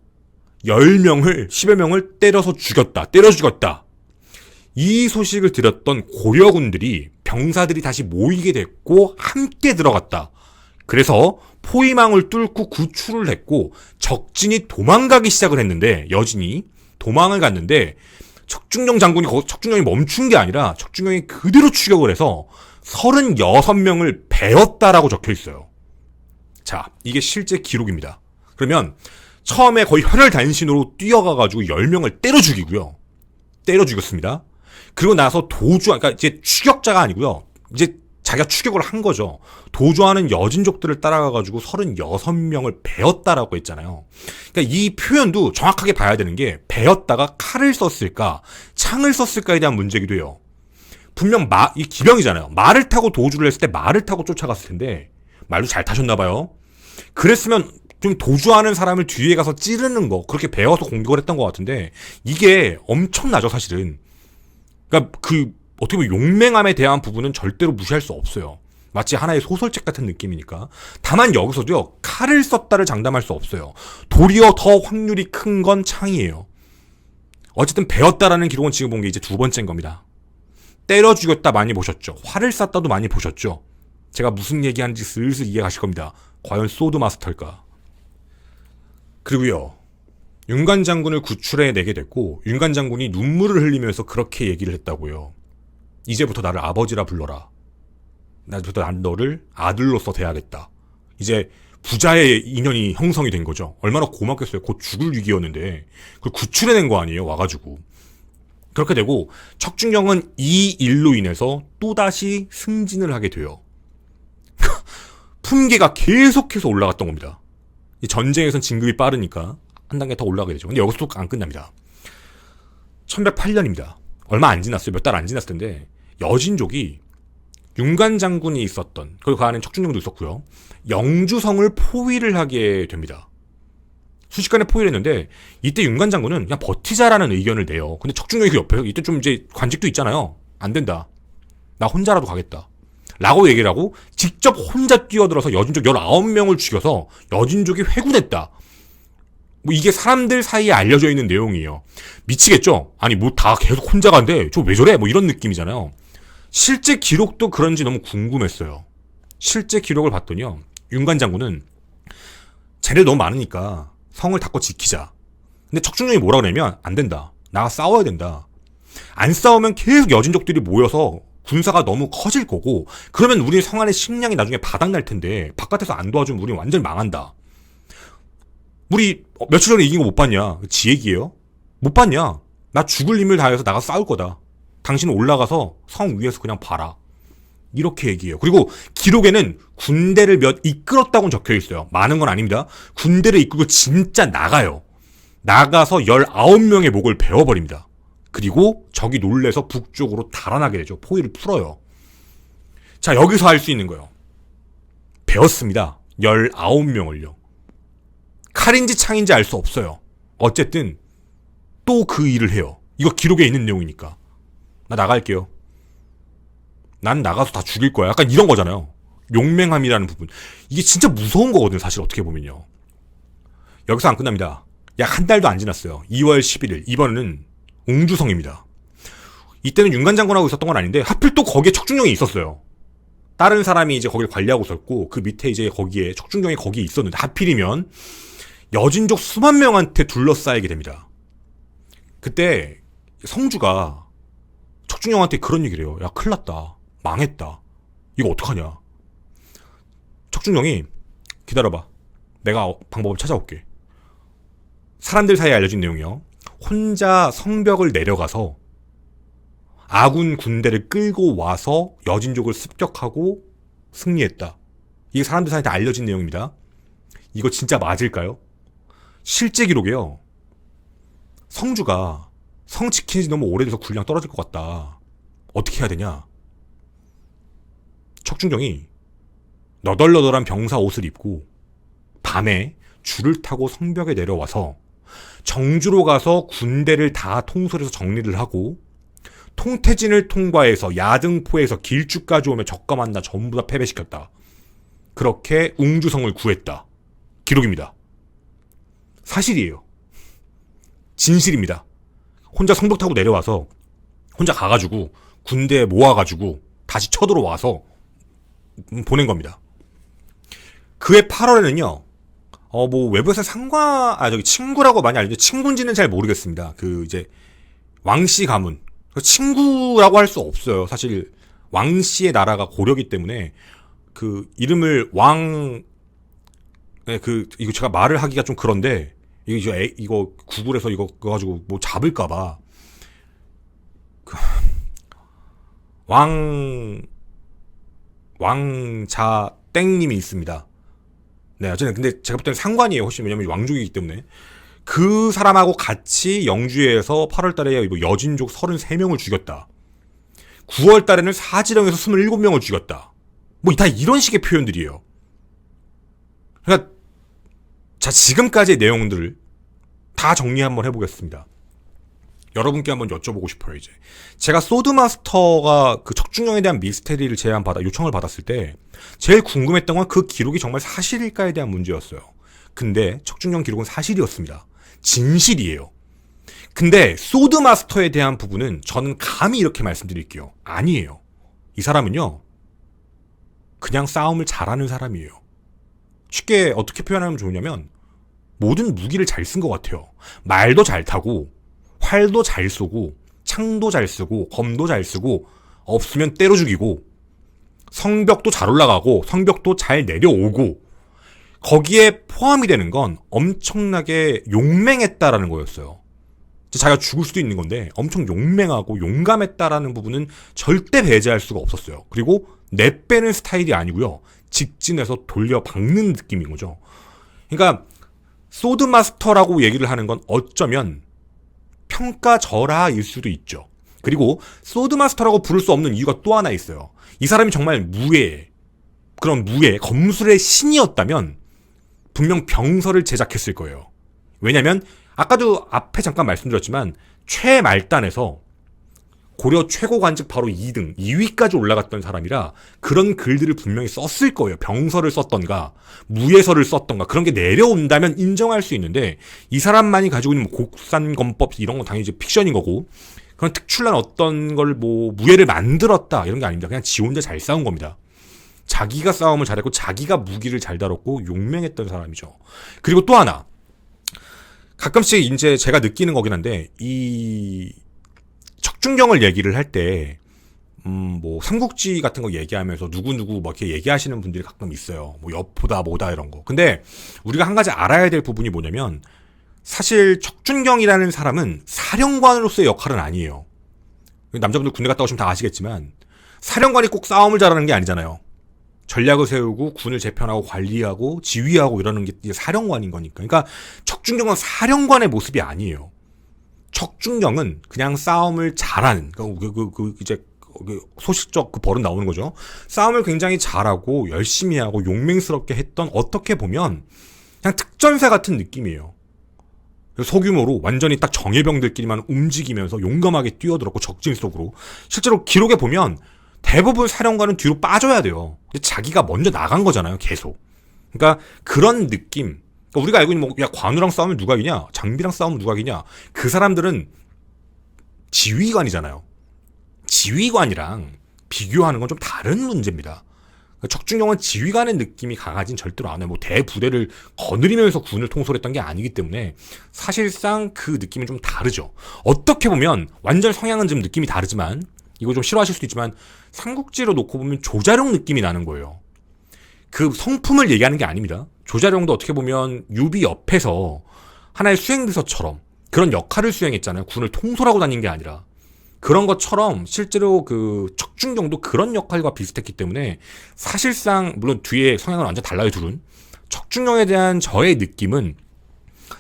10여 명을 때려 죽였다. 이 소식을 들었던 고려군들이 병사들이 다시 모이게 됐고 함께 들어갔다. 그래서 포위망을 뚫고 구출을 했고 적진이 도망가기 시작을 했는데 여진이 도망을 갔는데 척준경이 멈춘 게 아니라 척준경이 그대로 추격을 해서 36명을 베었다라고 적혀 있어요. 자, 이게 실제 기록입니다. 그러면 처음에 거의 혈혈단신으로 뛰어가가지고 10명을 때려 죽였습니다. 그리고 나서 그러니까 이제 추격자가 아니고요. 이제 자기가 추격을 한 거죠. 도주하는 여진족들을 따라가가지고 36명을 베었다라고 했잖아요. 그러니까 이 표현도 정확하게 봐야 되는 게 베었다가 칼을 썼을까, 창을 썼을까에 대한 문제이기도 해요. 분명 이 기병이잖아요. 말을 타고 도주를 했을 때 말을 타고 쫓아갔을 텐데 말도 잘 타셨나봐요. 그랬으면 좀 도주하는 사람을 뒤에 가서 찌르는 거, 그렇게 배워서 공격을 했던 것 같은데 이게 엄청나죠, 사실은. 그러니까 어떻게 보면 용맹함에 대한 부분은 절대로 무시할 수 없어요. 마치 하나의 소설책 같은 느낌이니까. 다만 여기서도요, 칼을 썼다를 장담할 수 없어요. 도리어 더 확률이 큰 건 창이에요. 어쨌든 베었다라는 기록은 지금 본 게 이제 2번째인 겁니다. 때려 죽였다 많이 보셨죠. 활을 쐈다도 많이 보셨죠. 제가 무슨 얘기하는지 슬슬 이해 가실 겁니다. 과연 소드마스터일까? 그리고요, 윤관 장군을 구출해내게 됐고 윤관 장군이 눈물을 흘리면서 그렇게 얘기를 했다고요. 이제부터 나를 아버지라 불러라. 나부터 난 너를 아들로서 대하겠다. 이제 부자의 인연이 형성이 된 거죠. 얼마나 고맙겠어요. 곧 죽을 위기였는데 그걸 구출해낸 거 아니에요. 와가지고. 그렇게 되고 척준경은 이 일로 인해서 또다시 승진을 하게 돼요. 품계가 계속해서 올라갔던 겁니다. 전쟁에선 진급이 빠르니까 한 단계 더 올라가게 되죠. 근데 여기서도 안 끝납니다. 1108년입니다. 얼마 안 지났어요. 몇 달 안 지났을 텐데 여진족이 윤관 장군이 있었던, 그리고 그 안에 척준경도 있었고요. 영주성을 포위를 하게 됩니다. 순식간에 포위를 했는데 이때 윤관 장군은 그냥 버티자라는 의견을 내요. 근데 척준경이 그 옆에서 이때 좀 이제 관직도 있잖아요. 안 된다. 나 혼자라도 가겠다. 라고 얘기를 하고 직접 혼자 뛰어들어서 여진족 19명을 죽여서 여진족이 회군했다. 뭐 이게 사람들 사이에 알려져 있는 내용이에요. 미치겠죠? 아니 뭐 다 계속 혼자 간대. 저 왜 저래? 뭐 이런 느낌이잖아요. 실제 기록도 그런지 너무 궁금했어요. 실제 기록을 봤더니요. 윤관 장군은 쟤네들 너무 많으니까 성을 닫고 지키자. 근데 척준경이 뭐라 그러냐면 안 된다. 나가 싸워야 된다. 안 싸우면 계속 여진족들이 모여서 군사가 너무 커질 거고 그러면 우리 성 안의 식량이 나중에 바닥날 텐데 바깥에서 안 도와주면 우리 완전히 망한다. 우리 며칠 전에 이긴 거 못 봤냐? 지 얘기예요. 못 봤냐? 나 죽을 힘을 다해서 나가 싸울 거다. 당신은 올라가서 성 위에서 그냥 봐라. 이렇게 얘기해요. 그리고 기록에는 군대를 몇 이끌었다고 적혀 있어요. 많은 건 아닙니다. 군대를 이끌고 진짜 나가요. 나가서 19명의 목을 베어버립니다. 그리고 적이 놀래서 북쪽으로 달아나게 되죠. 포위를 풀어요. 자, 여기서 할 수 있는 거예요. 베었습니다. 19명을요. 칼인지 창인지 알 수 없어요. 어쨌든 또 그 일을 해요. 이거 기록에 있는 내용이니까. 나 나갈게요. 난 나가서 다 죽일 거야. 약간 이런 거잖아요. 용맹함이라는 부분. 이게 진짜 무서운 거거든요. 사실 어떻게 보면요. 여기서 안 끝납니다. 약 한 달도 안 지났어요. 2월 11일. 이번에는 웅주성입니다. 이때는 윤관 장군하고 있었던 건 아닌데 하필 또 거기에 척준경이 있었어요. 다른 사람이 이제 거기를 관리하고 있었고 그 밑에 이제 거기에 척준경이 거기에 있었는데 하필이면 여진족 수만 명한테 둘러싸이게 됩니다. 그때 성주가 척준경한테 그런 얘기를 해요. 야, 큰일 났다. 망했다. 이거 어떡하냐. 척준경이 기다려봐. 내가 방법을 찾아올게. 사람들 사이에 알려진 내용이요. 혼자 성벽을 내려가서 아군 군대를 끌고 와서 여진족을 습격하고 승리했다. 이게 사람들 사이에 알려진 내용입니다. 이거 진짜 맞을까요? 실제 기록에요. 성주가 성 지킨 지 너무 오래돼서 군량 떨어질 것 같다. 어떻게 해야 되냐? 척준경이 너덜너덜한 병사 옷을 입고 밤에 줄을 타고 성벽에 내려와서 정주로 가서 군대를 다 통솔해서 정리를 하고 통태진을 통과해서 야등포에서 길주까지 오며 적과 만나 전부 다 패배시켰다. 그렇게 웅주성을 구했다. 기록입니다. 사실이에요. 진실입니다. 혼자 성벽 타고 내려와서 혼자 가가지고 군대에 모아가지고 다시 쳐들어와서 보낸 겁니다. 그해 8월에는요. 뭐 외부에서 친구라고 많이 알죠. 친구인지는 잘 모르겠습니다. 그 이제 왕씨 가문. 친구라고 할 수 없어요. 사실 왕씨의 나라가 고려기 때문에 그 이름을 이거 제가 말을 하기가 좀 그런데 이거 구글에서 이거 가지고 뭐 잡을까봐 왕자 땡님이 있습니다. 네, 어쨌든 근데 제가 볼 때는 상관이에요. 훨씬 왜냐면 왕족이기 때문에 그 사람하고 같이 영주에서 8월달에 여진족 33명을 죽였다. 9월달에는 사지령에서 27명을 죽였다. 뭐 다 이런 식의 표현들이에요. 그러니까 자, 지금까지의 내용들을 다 정리 한번 해보겠습니다. 여러분께 한번 여쭤보고 싶어요. 이제 제가 소드마스터가 그 척준경에 대한 미스테리를 요청을 받았을 때 제일 궁금했던 건 그 기록이 정말 사실일까에 대한 문제였어요. 근데 척준경 기록은 사실이었습니다. 진실이에요. 근데 소드마스터에 대한 부분은 저는 감히 이렇게 말씀드릴게요. 아니에요. 이 사람은요, 그냥 싸움을 잘하는 사람이에요. 쉽게 어떻게 표현하면 좋으냐면 모든 무기를 잘 쓴 것 같아요. 말도 잘 타고 활도 잘 쏘고 창도 잘 쓰고 검도 잘 쓰고 없으면 때려 죽이고 성벽도 잘 올라가고 성벽도 잘 내려오고 거기에 포함이 되는 건 엄청나게 용맹했다라는 거였어요. 자기가 죽을 수도 있는 건데 엄청 용맹하고 용감했다라는 부분은 절대 배제할 수가 없었어요. 그리고 내빼는 스타일이 아니고요. 직진해서 돌려박는 느낌인 거죠. 그러니까 소드마스터라고 얘기를 하는 건 어쩌면 평가절하일 수도 있죠. 그리고 소드마스터라고 부를 수 없는 이유가 또 하나 있어요. 이 사람이 정말 그런 검술의 신이었다면 분명 병서를 제작했을 거예요. 왜냐면 아까도 앞에 잠깐 말씀드렸지만 최말단에서 고려 최고관직 바로 2등, 2위까지 올라갔던 사람이라 그런 글들을 분명히 썼을 거예요. 병서를 썼던가 무예서를 썼던가 그런 게 내려온다면 인정할 수 있는데 이 사람만이 가지고 있는 곡산검법 이런 건 당연히 이제 픽션인 거고 그런 특출난 어떤 걸 무예를 만들었다 이런 게 아닙니다. 그냥 지 혼자 잘 싸운 겁니다. 자기가 싸움을 잘했고 자기가 무기를 잘 다뤘고 용맹했던 사람이죠. 그리고 또 하나 가끔씩 이제 제가 느끼는 거긴 한데 이 척준경을 얘기를 할 때 삼국지 같은 거 얘기하면서 누구누구 이렇게 얘기하시는 분들이 가끔 있어요. 여포다 뭐다 이런 거. 근데 우리가 한 가지 알아야 될 부분이 뭐냐면 사실 척준경이라는 사람은 사령관으로서의 역할은 아니에요. 남자분들 군대 갔다 오시면 다 아시겠지만 사령관이 꼭 싸움을 잘하는 게 아니잖아요. 전략을 세우고 군을 재편하고 관리하고 지휘하고 이러는 게 이제 사령관인 거니까. 그러니까 척준경은 사령관의 모습이 아니에요. 척준경은 그냥 싸움을 잘하는, 이제 소식적 버릇 나오는 거죠. 싸움을 굉장히 잘하고 열심히 하고 용맹스럽게 했던 어떻게 보면 그냥 특전사 같은 느낌이에요. 소규모로 완전히 딱 정예병들끼리만 움직이면서 용감하게 뛰어들었고 적진 속으로 실제로 기록에 보면 대부분 사령관은 뒤로 빠져야 돼요. 자기가 먼저 나간 거잖아요, 계속. 그러니까 그런 느낌. 그러니까 우리가 알고 있는 관우랑 싸우면 누가 이기냐? 장비랑 싸우면 누가 이기냐? 그 사람들은 지휘관이잖아요. 지휘관이랑 비교하는 건 좀 다른 문제입니다. 척준경은 지휘관의 느낌이 강하진 절대로 않아요. 대부대를 거느리면서 군을 통솔했던 게 아니기 때문에 사실상 그 느낌은 좀 다르죠. 어떻게 보면 완전 성향은 좀 느낌이 다르지만 이거 좀 싫어하실 수도 있지만 삼국지로 놓고 보면 조자룡 느낌이 나는 거예요. 그 성품을 얘기하는 게 아닙니다. 조자룡도 어떻게 보면 유비 옆에서 하나의 수행비서처럼 그런 역할을 수행했잖아요. 군을 통솔하고 다닌 게 아니라. 그런 것처럼 실제로 그 척준경도 그런 역할과 비슷했기 때문에 사실상 물론 뒤에 성향은 완전 달라요, 둘은. 척준경에 대한 저의 느낌은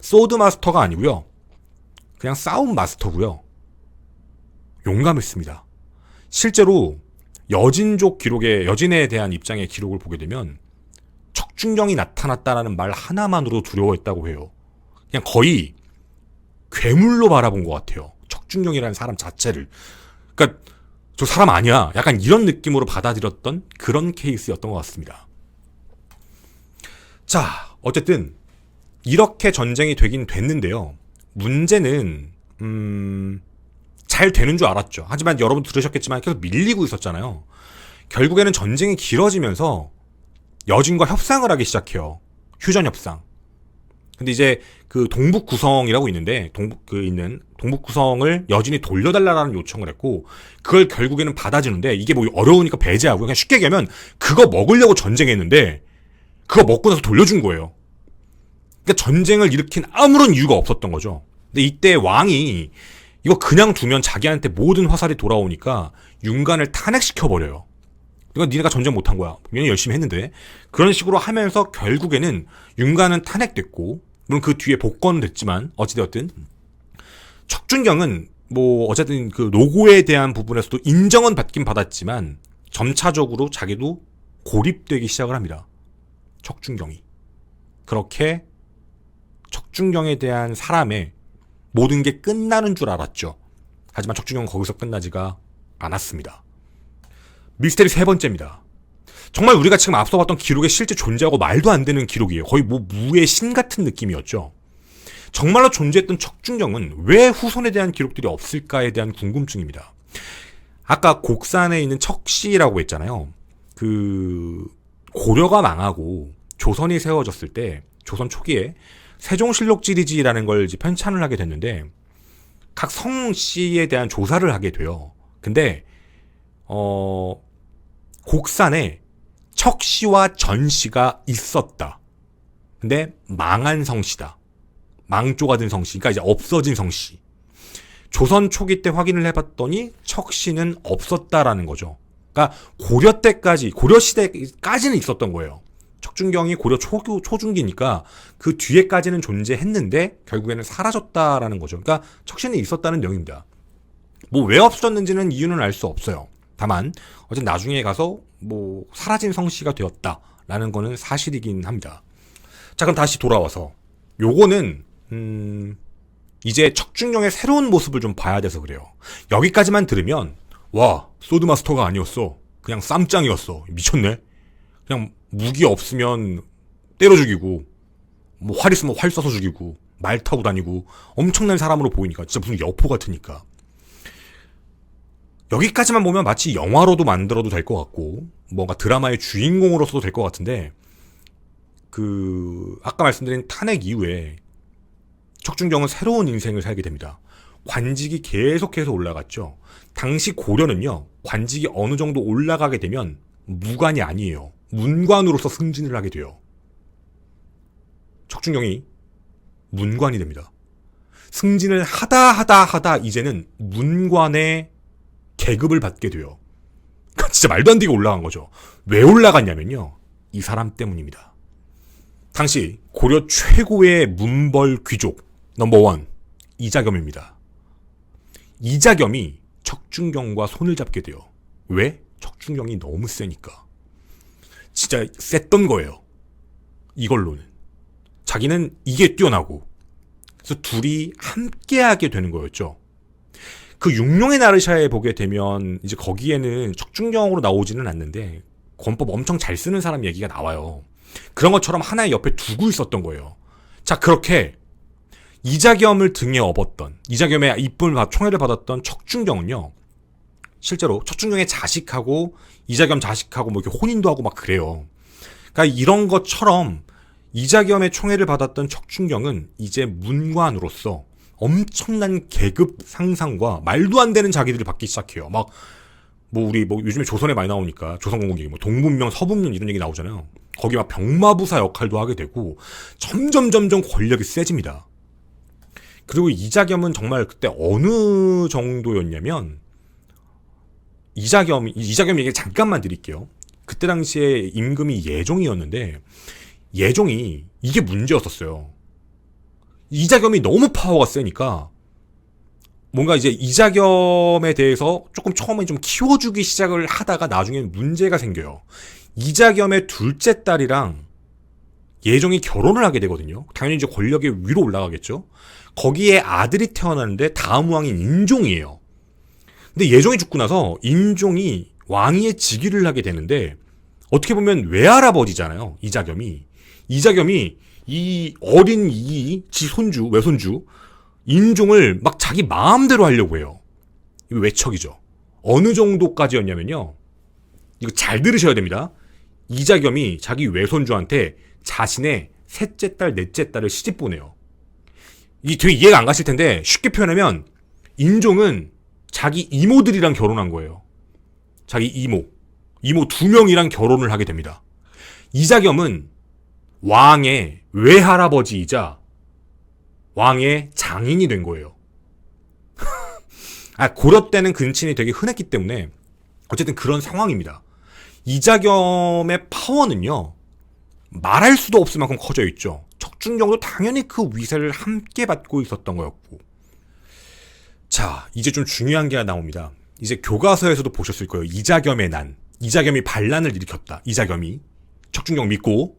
소드 마스터가 아니고요. 그냥 싸움 마스터고요. 용감했습니다. 실제로 여진족 기록에 여진에 대한 입장의 기록을 보게 되면 척준경이 나타났다라는 말 하나만으로 두려워했다고 해요. 그냥 거의 괴물로 바라본 것 같아요. 척준경이라는 사람 자체를. 그러니까 저 사람 아니야. 약간 이런 느낌으로 받아들였던 그런 케이스였던 것 같습니다. 자, 어쨌든 이렇게 전쟁이 되긴 됐는데요. 문제는 잘 되는 줄 알았죠. 하지만 여러분 들으셨겠지만 계속 밀리고 있었잖아요. 결국에는 전쟁이 길어지면서 여진과 협상을 하기 시작해요. 휴전 협상. 근데 이제 그 동북구성이라고 있는데 동북구성을 여진이 돌려달라는 요청을 했고 그걸 결국에는 받아주는데 이게 어려우니까 배제하고 그냥 쉽게 얘기하면 그거 먹으려고 전쟁했는데 그거 먹고 나서 돌려준 거예요. 그러니까 전쟁을 일으킨 아무런 이유가 없었던 거죠. 근데 이때 왕이 이거 그냥 두면 자기한테 모든 화살이 돌아오니까 윤관을 탄핵시켜버려요. 이거 니네가 전쟁 못한 거야. 분명히 열심히 했는데. 그런 식으로 하면서 결국에는 윤관은 탄핵됐고 물론 그 뒤에 복권은 됐지만 어찌되었든 척준경은 어쨌든 그 노고에 대한 부분에서도 인정은 받긴 받았지만 점차적으로 자기도 고립되기 시작을 합니다. 척준경이. 그렇게 척준경에 대한 사람의 모든 게 끝나는 줄 알았죠. 하지만 척준경은 거기서 끝나지가 않았습니다. 미스테리 세 번째입니다. 정말 우리가 지금 앞서 봤던 기록에 실제 존재하고 말도 안 되는 기록이에요. 거의 무의 신 같은 느낌이었죠. 정말로 존재했던 척준경은 왜 후손에 대한 기록들이 없을까에 대한 궁금증입니다. 아까 곡산에 있는 척시라고 했잖아요. 그 고려가 망하고 조선이 세워졌을 때 조선 초기에 세종실록지리지라는 걸 이제 편찬을 하게 됐는데 각 성씨에 대한 조사를 하게 돼요. 근데 곡산에 척씨와 전씨가 있었다. 근데 망한 성씨다. 망조가 든 성씨. 그러니까 이제 없어진 성씨. 조선 초기 때 확인을 해봤더니 척씨는 없었다라는 거죠. 그러니까 고려 때까지, 고려 시대까지는 있었던 거예요. 척준경이 고려 초중기니까 그 뒤에까지는 존재했는데 결국에는 사라졌다라는 거죠. 그러니까 척씨는 있었다는 내용입니다. 뭐 왜 없어졌는지는 이유는 알 수 없어요. 다만 어쨌든 나중에 가서 뭐 사라진 성씨가 되었다라는 거는 사실이긴 합니다. 자, 그럼 다시 돌아와서 요거는 이제 척준경의 새로운 모습을 좀 봐야 돼서 그래요. 여기까지만 들으면 와, 소드마스터가 아니었어. 그냥 쌈짱이었어. 미쳤네. 그냥 무기 없으면 때려 죽이고 뭐 활 있으면 활 쏴서 죽이고 말 타고 다니고 엄청난 사람으로 보이니까 진짜 무슨 여포 같으니까. 여기까지만 보면 마치 영화로도 만들어도 될 것 같고 뭔가 드라마의 주인공으로서도 될 것 같은데 아까 말씀드린 탄핵 이후에 척준경은 새로운 인생을 살게 됩니다. 관직이 계속해서 올라갔죠. 당시 고려는요, 관직이 어느 정도 올라가게 되면 무관이 아니에요. 문관으로서 승진을 하게 돼요. 척준경이 문관이 됩니다. 승진을 하다 이제는 문관의 계급을 받게 돼요. 진짜 말도 안 되게 올라간 거죠. 왜 올라갔냐면요, 이 사람 때문입니다. 당시 고려 최고의 문벌 귀족 넘버1 이자겸입니다. 이자겸이 척준경과 손을 잡게 돼요. 왜? 척준경이 너무 세니까. 진짜 셌던 거예요. 이걸로는. 자기는 이게 뛰어나고. 그래서 둘이 함께하게 되는 거였죠. 그 육룡의 나르샤에 보게 되면 이제 거기에는 척준경으로 나오지는 않는데 권법 엄청 잘 쓰는 사람 얘기가 나와요. 그런 것처럼 하나의 옆에 두고 있었던 거예요. 자, 그렇게 이자겸을 등에 업었던, 이자겸의 이쁨을 총애를 받았던 척준경은요, 실제로 척준경의 자식하고 이자겸 자식하고 뭐 이렇게 혼인도 하고 막 그래요. 그러니까 이런 것처럼 이자겸의 총애를 받았던 척준경은 이제 문관으로서 엄청난 계급 상상과 말도 안 되는 자기들을 받기 시작해요. 막 우리 요즘에 조선에 많이 나오니까 조선공국 얘기, 동문명, 서북면 이런 얘기 나오잖아요. 거기 막 병마부사 역할도 하게 되고 점점 권력이 세집니다. 그리고 이자겸은 정말 그때 어느 정도였냐면 이자겸 얘기 잠깐만 드릴게요. 그때 당시에 임금이 예종이었는데 예종이 이게 문제였었어요. 이자겸이 너무 파워가 세니까 뭔가 이제 이자겸에 대해서 조금 처음에 좀 키워주기 시작을 하다가 나중에 문제가 생겨요. 이자겸의 둘째 딸이랑 예종이 결혼을 하게 되거든요. 당연히 이제 권력이 위로 올라가겠죠. 거기에 아들이 태어나는데 다음 왕인 인종이에요. 근데 예종이 죽고 나서 인종이 왕위에 즉위를 하게 되는데 어떻게 보면 외할아버지잖아요. 이자겸이 이 어린 지 손주, 외손주 인종을 막 자기 마음대로 하려고 해요. 이거 외척이죠. 어느 정도까지였냐면요. 이거 잘 들으셔야 됩니다. 이자겸이 자기 외손주한테 자신의 셋째 딸, 넷째 딸을 시집 보내요. 이게 되게 이해가 안 가실 텐데 쉽게 표현하면 인종은 자기 이모들이랑 결혼한 거예요. 자기 이모 2명이랑 결혼을 하게 됩니다. 이자겸은 왕의 외할아버지이자 왕의 장인이 된 거예요. 고려 때는 근친이 되게 흔했기 때문에 어쨌든 그런 상황입니다. 이자겸의 파워는요, 말할 수도 없을 만큼 커져 있죠. 척준경도 당연히 그 위세를 함께 받고 있었던 거였고. 자, 이제 좀 중요한 게 나옵니다. 이제 교과서에서도 보셨을 거예요. 이자겸의 난. 이자겸이 반란을 일으켰다. 이자겸이 척준경 믿고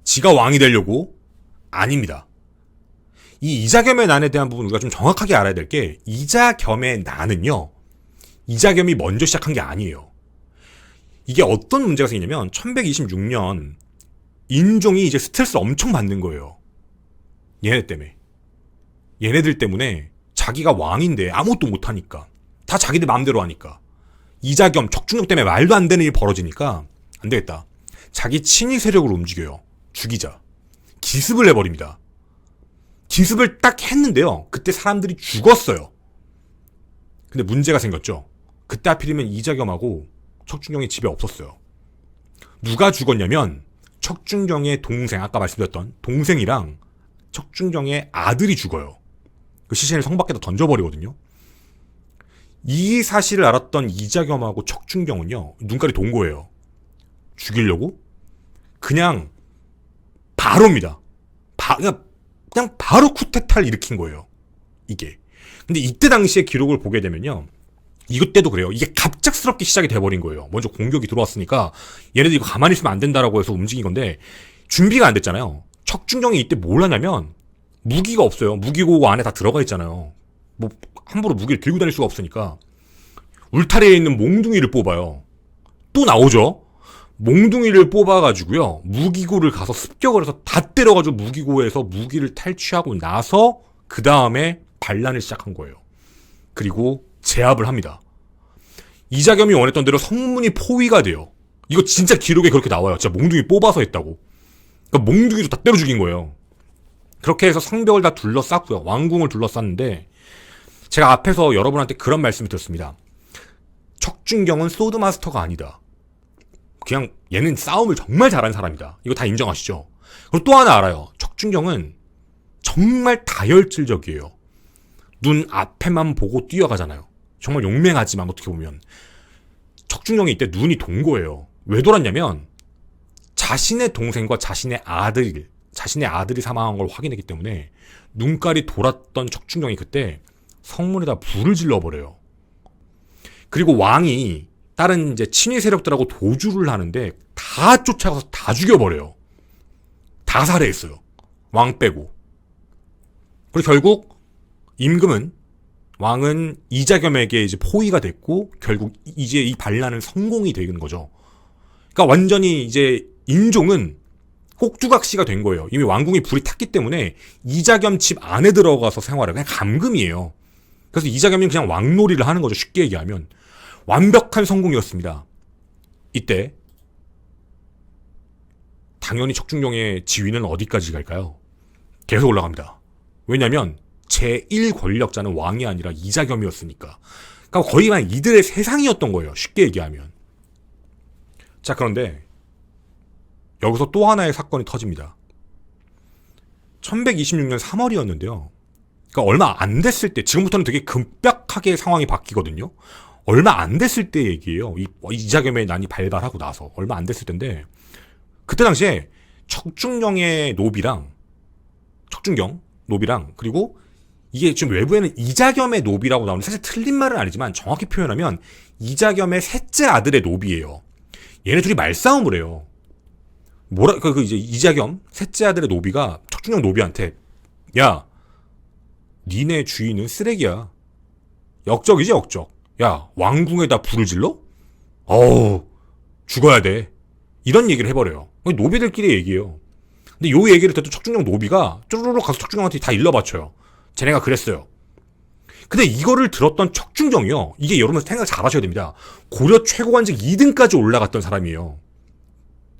지가 왕이 되려고. 아닙니다. 이 이자겸의 난에 대한 부분 우리가 좀 정확하게 알아야 될 게, 이자겸의 난은요, 이자겸이 먼저 시작한 게 아니에요. 이게 어떤 문제가 생기냐면 1126년 인종이 이제 스트레스를 엄청 받는 거예요. 얘네들 때문에 자기가 왕인데 아무것도 못하니까, 다 자기들 마음대로 하니까, 이자겸, 척준경 때문에 말도 안 되는 일이 벌어지니까 안 되겠다. 자기 친위 세력으로 움직여요. 죽이자. 기습을 해버립니다. 기습을 딱 했는데요, 그때 사람들이 죽었어요. 근데 문제가 생겼죠. 그때 하필이면 이자겸하고 척준경이 집에 없었어요. 누가 죽었냐면 척준경의 동생, 아까 말씀드렸던 동생이랑 척준경의 아들이 죽어요. 그 시신을 성 밖에다 던져버리거든요. 이 사실을 알았던 이자겸하고 척준경은요, 눈깔이 돈 거예요. 죽이려고? 그냥 바로입니다. 그냥 바로 쿠데타를 일으킨 거예요. 이게. 근데 이때 당시의 기록을 보게 되면요, 이때도 그래요. 이게 갑작스럽게 시작이 돼버린 거예요. 먼저 공격이 들어왔으니까 얘네들 이거 가만히 있으면 안 된다라고 해서 움직인 건데 준비가 안 됐잖아요. 척준경이 이때 뭘 하냐면 무기가 없어요. 무기고 안에 다 들어가 있잖아요. 뭐 함부로 무기를 들고 다닐 수가 없으니까 울타리에 있는 몽둥이를 뽑아요. 또 나오죠. 몽둥이를 뽑아가지고요, 무기고를 가서 습격을 해서 다 때려가지고 무기고에서 무기를 탈취하고 나서 그 다음에 반란을 시작한 거예요. 그리고 제압을 합니다. 이자겸이 원했던 대로 성문이 포위가 돼요. 이거 진짜 기록에 그렇게 나와요. 진짜 몽둥이 뽑아서 했다고. 그러니까 몽둥이로 다 때려 죽인 거예요. 그렇게 해서 성벽을 다 둘러쌌고요. 왕궁을 둘러쌌는데 제가 앞에서 여러분한테 그런 말씀을 드렸습니다. 척준경은 소드마스터가 아니다. 그냥 얘는 싸움을 정말 잘하는 사람이다. 이거 다 인정하시죠? 그리고 또 하나 알아요. 척준경은 정말 다혈질적이에요. 눈 앞에만 보고 뛰어가잖아요. 정말 용맹하지만 어떻게 보면 척준경이 이때 눈이 돈 거예요. 왜 돌았냐면 자신의 동생과 자신의 아들이 사망한 걸 확인했기 때문에 눈깔이 돌았던 척준경이 그때 성문에다 불을 질러버려요. 그리고 왕이 다른 이제 친위 세력들하고 도주를 하는데 다 쫓아가서 다 죽여버려요. 다 살해했어요. 왕 빼고. 그리고 결국 왕은 이자겸에게 이제 포위가 됐고 결국 이제 이 반란은 성공이 되는 거죠. 그러니까 완전히 이제 인종은 꼭두각시가 된 거예요. 이미 왕궁이 불이 탔기 때문에 이자겸 집 안에 들어가서 생활을 그냥 감금이에요. 그래서 이자겸이 그냥 왕놀이를 하는 거죠. 쉽게 얘기하면. 완벽한 성공이었습니다. 이때 당연히 척준경의 지위는 어디까지 갈까요? 계속 올라갑니다. 왜냐면 제1 권력자는 왕이 아니라 이자겸이었으니까. 그러니까 거의 그냥 이들의 세상이었던 거예요. 쉽게 얘기하면. 자, 그런데 여기서 또 하나의 사건이 터집니다. 1126년 3월이었는데요. 그러니까 얼마 안 됐을 때, 지금부터는 되게 급박하게 상황이 바뀌거든요. 얼마 안 됐을 때 얘기예요. 이자겸의 난이 발발하고 나서 얼마 안 됐을 때인데, 그때 당시에 척준경 노비랑 그리고 이게 지금 외부에는 이자겸의 노비라고 나오는데 사실 틀린 말은 아니지만 정확히 표현하면 이자겸의 셋째 아들의 노비예요. 얘네 둘이 말싸움을 해요. 이제 이자겸 셋째 아들의 노비가 척준경 노비한테, 야, 니네 주인은 쓰레기야. 역적이지, 역적. 야, 왕궁에다 불을 질러? 어우, 죽어야 돼. 이런 얘기를 해버려요. 노비들끼리 얘기해요. 근데 요 얘기를 듣고 척준경 노비가 쪼르륵 가서 척준경한테 다 일러바쳐요. 쟤네가 그랬어요. 근데 이거를 들었던 척준경이요, 이게 여러분 생각 잘 하셔야 됩니다. 고려 최고관직 2등까지 올라갔던 사람이에요.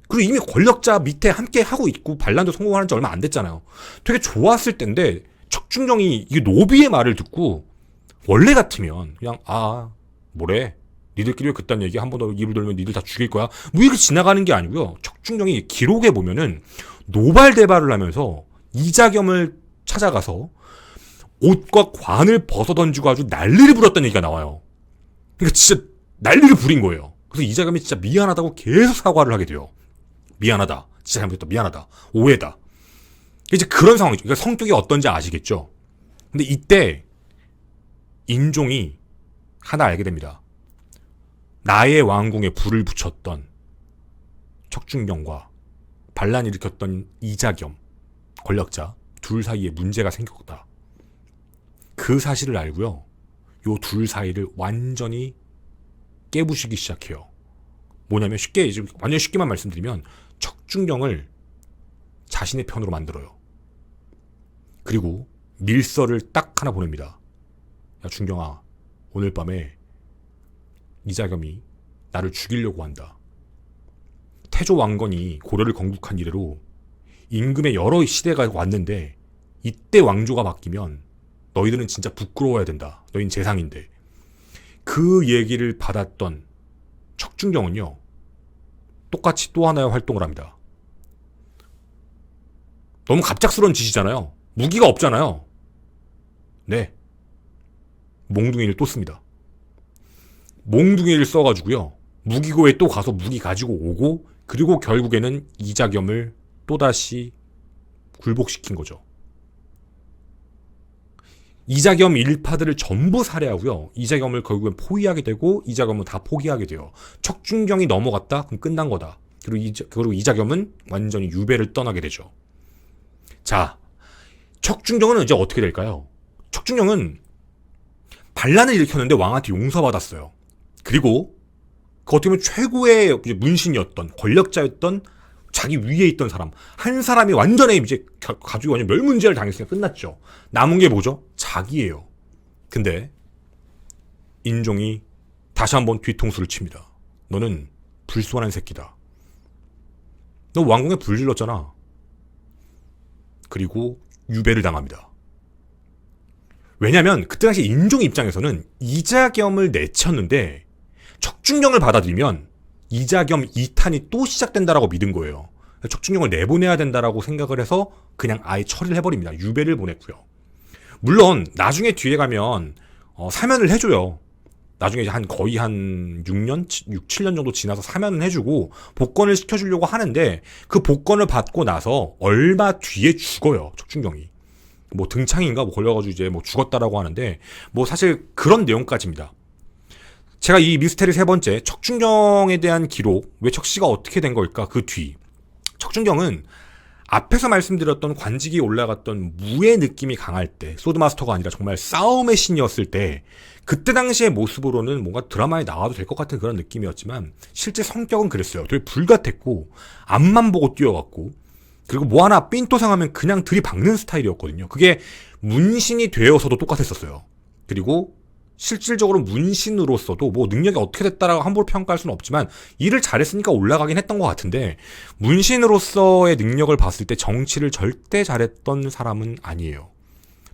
그리고 이미 권력자 밑에 함께 하고 있고 반란도 성공하는 지 얼마 안 됐잖아요. 되게 좋았을 텐데 척준경이 이 노비의 말을 듣고 원래 같으면 그냥 뭐래? 니들끼리 왜 그딴 얘기 한 번 더 입을 돌면 니들 다 죽일 거야? 뭐 이렇게 지나가는 게 아니고요. 척준경이 기록에 보면은 노발대발을 하면서 이자겸을 찾아가서 옷과 관을 벗어던지고 아주 난리를 부렸다는 얘기가 나와요. 그러니까 진짜 난리를 부린 거예요. 그래서 이자겸이 진짜 미안하다고 계속 사과를 하게 돼요. 미안하다. 진짜 잘못했다. 미안하다. 오해다. 이제 그런 상황이죠. 그러니까 성격이 어떤지 아시겠죠? 근데 이때 인종이 하나 알게 됩니다. 나의 왕궁에 불을 붙였던 척준경과 반란 일으켰던 이자겸, 권력자 둘 사이에 문제가 생겼다. 그 사실을 알고요, 요 둘 사이를 완전히 깨부시기 시작해요. 뭐냐면 완전 쉽게만 말씀드리면 척준경을 자신의 편으로 만들어요. 그리고 밀서를 딱 하나 보냅니다. 야, 준경아, 오늘 밤에 이자겸이 나를 죽이려고 한다. 태조 왕건이 고려를 건국한 이래로 임금의 여러 시대가 왔는데 이때 왕조가 바뀌면 너희들은 진짜 부끄러워야 된다. 너희는 재상인데. 그 얘기를 받았던 척준경은요, 똑같이 또 하나의 활동을 합니다. 너무 갑작스러운 짓이잖아요. 무기가 없잖아요. 네. 몽둥이를 또 씁니다. 몽둥이를 써가지고요. 무기고에 또 가서 무기 가지고 오고, 그리고 결국에는 이자겸을 또다시 굴복시킨 거죠. 이자겸 일파들을 전부 살해하고요. 이자겸을 결국엔 포위하게 되고, 이자겸은 다 포기하게 돼요. 척준경이 넘어갔다? 그럼 끝난 거다. 그리고 이자겸은 완전히 유배를 떠나게 되죠. 자, 척준경은 이제 어떻게 될까요? 척준경은 반란을 일으켰는데 왕한테 용서받았어요. 그리고 그 어떻게 보면 최고의 문신이었던, 권력자였던, 자기 위에 있던 사람 한 사람이 완전히 이제 가지고 완전 멸문제를 당했으니까 끝났죠. 남은 게 뭐죠? 자기예요. 근데 인종이 다시 한번 뒤통수를 칩니다. 너는 불순한 새끼다. 너 왕궁에 불 질렀잖아. 그리고 유배를 당합니다. 왜냐면 그때 당시 인종 입장에서는 이자겸을 내쳤는데 척준경을 받아들이면 이자겸 2탄이 또 시작된다라고 믿은 거예요. 척준경을 내보내야 된다라고 생각을 해서 그냥 아예 처리를 해버립니다. 유배를 보냈고요. 물론 나중에 뒤에 가면 사면을 해줘요. 나중에 이제 거의 한 6년, 7년 정도 지나서 사면을 해주고 복권을 시켜주려고 하는데 그 복권을 받고 나서 얼마 뒤에 죽어요. 척준경이. 뭐 등창인가 뭐 걸려가지고 이제 뭐 죽었다라고 하는데 뭐 사실 그런 내용까지입니다. 제가 이 미스테리 세 번째 척준경에 대한 기록, 왜 척씨가 어떻게 된 걸까? 그 뒤 척준경은 앞에서 말씀드렸던 관직이 올라갔던 무의 느낌이 강할 때, 소드마스터가 아니라 정말 싸움의 신이었을 때 그때 당시의 모습으로는 뭔가 드라마에 나와도 될 것 같은 그런 느낌이었지만 실제 성격은 그랬어요. 되게 불같았고 앞만 보고 뛰어갔고, 그리고 뭐 하나 삔또상하면 그냥 들이박는 스타일이었거든요. 그게 문신이 되어서도 똑같았었어요. 그리고 실질적으로 문신으로서도 뭐 능력이 어떻게 됐다라고 함부로 평가할 수는 없지만 일을 잘했으니까 올라가긴 했던 것 같은데, 문신으로서의 능력을 봤을 때 정치를 절대 잘했던 사람은 아니에요.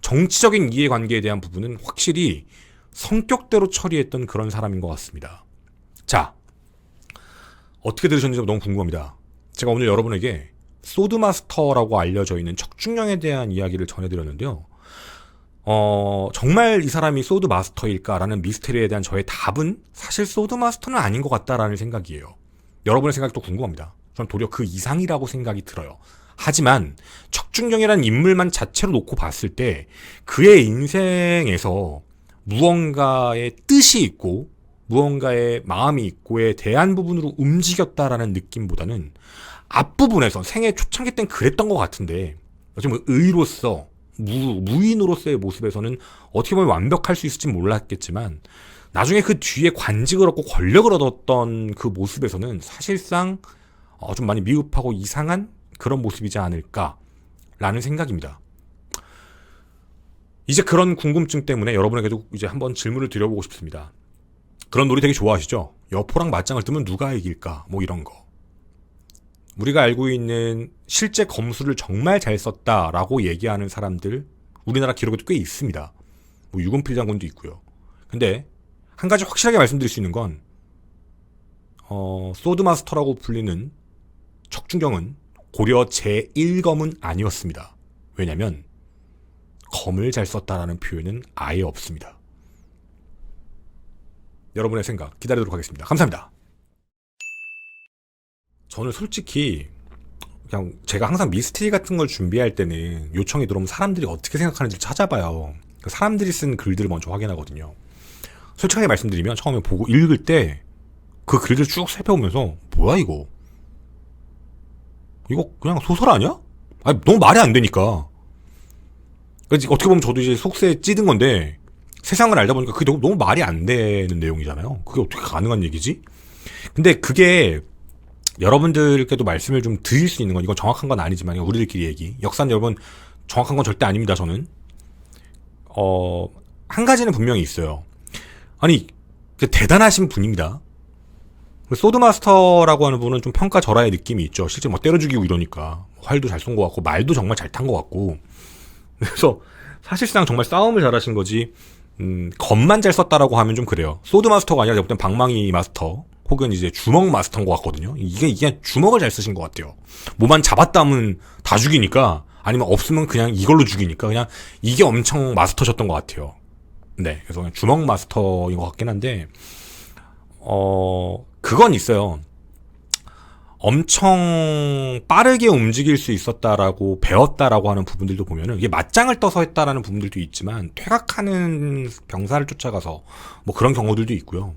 정치적인 이해관계에 대한 부분은 확실히 성격대로 처리했던 그런 사람인 것 같습니다. 자, 어떻게 들으셨는지 너무 궁금합니다. 제가 오늘 여러분에게 소드마스터라고 알려져 있는 척준경에 대한 이야기를 전해드렸는데요. 정말 이 사람이 소드마스터일까라는 미스테리에 대한 저의 답은 사실 소드마스터는 아닌 것 같다라는 생각이에요. 여러분의 생각도 궁금합니다. 저는 도리어 그 이상이라고 생각이 들어요. 하지만 척준경이라는 인물만 자체로 놓고 봤을 때 그의 인생에서 무언가의 뜻이 있고 무언가의 마음이 있고에 대한 부분으로 움직였다라는 느낌보다는 앞부분에서 생애 초창기 땐 그랬던 것 같은데 어쩌면 의로서 무인으로서의 모습에서는 어떻게 보면 완벽할 수 있을지 몰랐겠지만 나중에 그 뒤에 관직을 얻고 권력을 얻었던 그 모습에서는 사실상 좀 많이 미흡하고 이상한 그런 모습이지 않을까라는 생각입니다. 이제 그런 궁금증 때문에 여러분에게도 이제 한번 질문을 드려보고 싶습니다. 그런 놀이 되게 좋아하시죠? 여포랑 맞짱을 뜨면 누가 이길까? 뭐 이런 거. 우리가 알고 있는 실제 검수를 정말 잘 썼다라고 얘기하는 사람들 우리나라 기록에도 꽤 있습니다. 뭐 유건필 장군도 있고요. 근데 한 가지 확실하게 말씀드릴 수 있는 건 소드마스터라고 불리는 척준경은 고려 제1검은 아니었습니다. 왜냐면 검을 잘 썼다라는 표현은 아예 없습니다. 여러분의 생각 기다리도록 하겠습니다. 감사합니다. 저는 솔직히 그냥 제가 항상 미스테리 같은 걸 준비할 때는 요청이 들어오면 사람들이 어떻게 생각하는지 찾아봐요. 사람들이 쓴 글들을 먼저 확인하거든요. 솔직하게 말씀드리면 처음에 보고 읽을 때 그 글들 쭉 살펴보면서 뭐야 이거 그냥 소설 아니야? 아니 너무 말이 안 되니까. 어떻게 보면 저도 이제 속세에 찌든 건데 세상을 알다 보니까 그게 너무 말이 안 되는 내용이잖아요. 그게 어떻게 가능한 얘기지? 근데 그게 여러분들께도 말씀을 좀 드릴 수 있는 건, 이건 정확한 건 아니지만 우리들끼리 얘기, 역사는 여러분 정확한 건 절대 아닙니다. 저는 한 가지는 분명히 있어요. 아니 대단하신 분입니다. 소드마스터라고 하는 분은 좀 평가절하의 느낌이 있죠. 실제 뭐 때려 죽이고 이러니까 활도 잘 쏜 것 같고 말도 정말 잘 탄 것 같고, 그래서 사실상 정말 싸움을 잘하신 거지 검만 잘 썼다라고 하면 좀 그래요. 소드마스터가 아니라 그땐 방망이 마스터 혹은 이제 주먹 마스터인 것 같거든요. 이게 주먹을 잘 쓰신 것 같아요. 뭐만 잡았다 하면 다 죽이니까 아니면 없으면 그냥 이걸로 죽이니까 그냥 이게 엄청 마스터셨던 것 같아요. 네, 그래서 그냥 주먹 마스터인 것 같긴 한데 그건 있어요. 엄청 빠르게 움직일 수 있었다라고 배웠다라고 하는 부분들도 보면은 이게 맞짱을 떠서 했다라는 부분들도 있지만 퇴각하는 병사를 쫓아가서 뭐 그런 경우들도 있고요.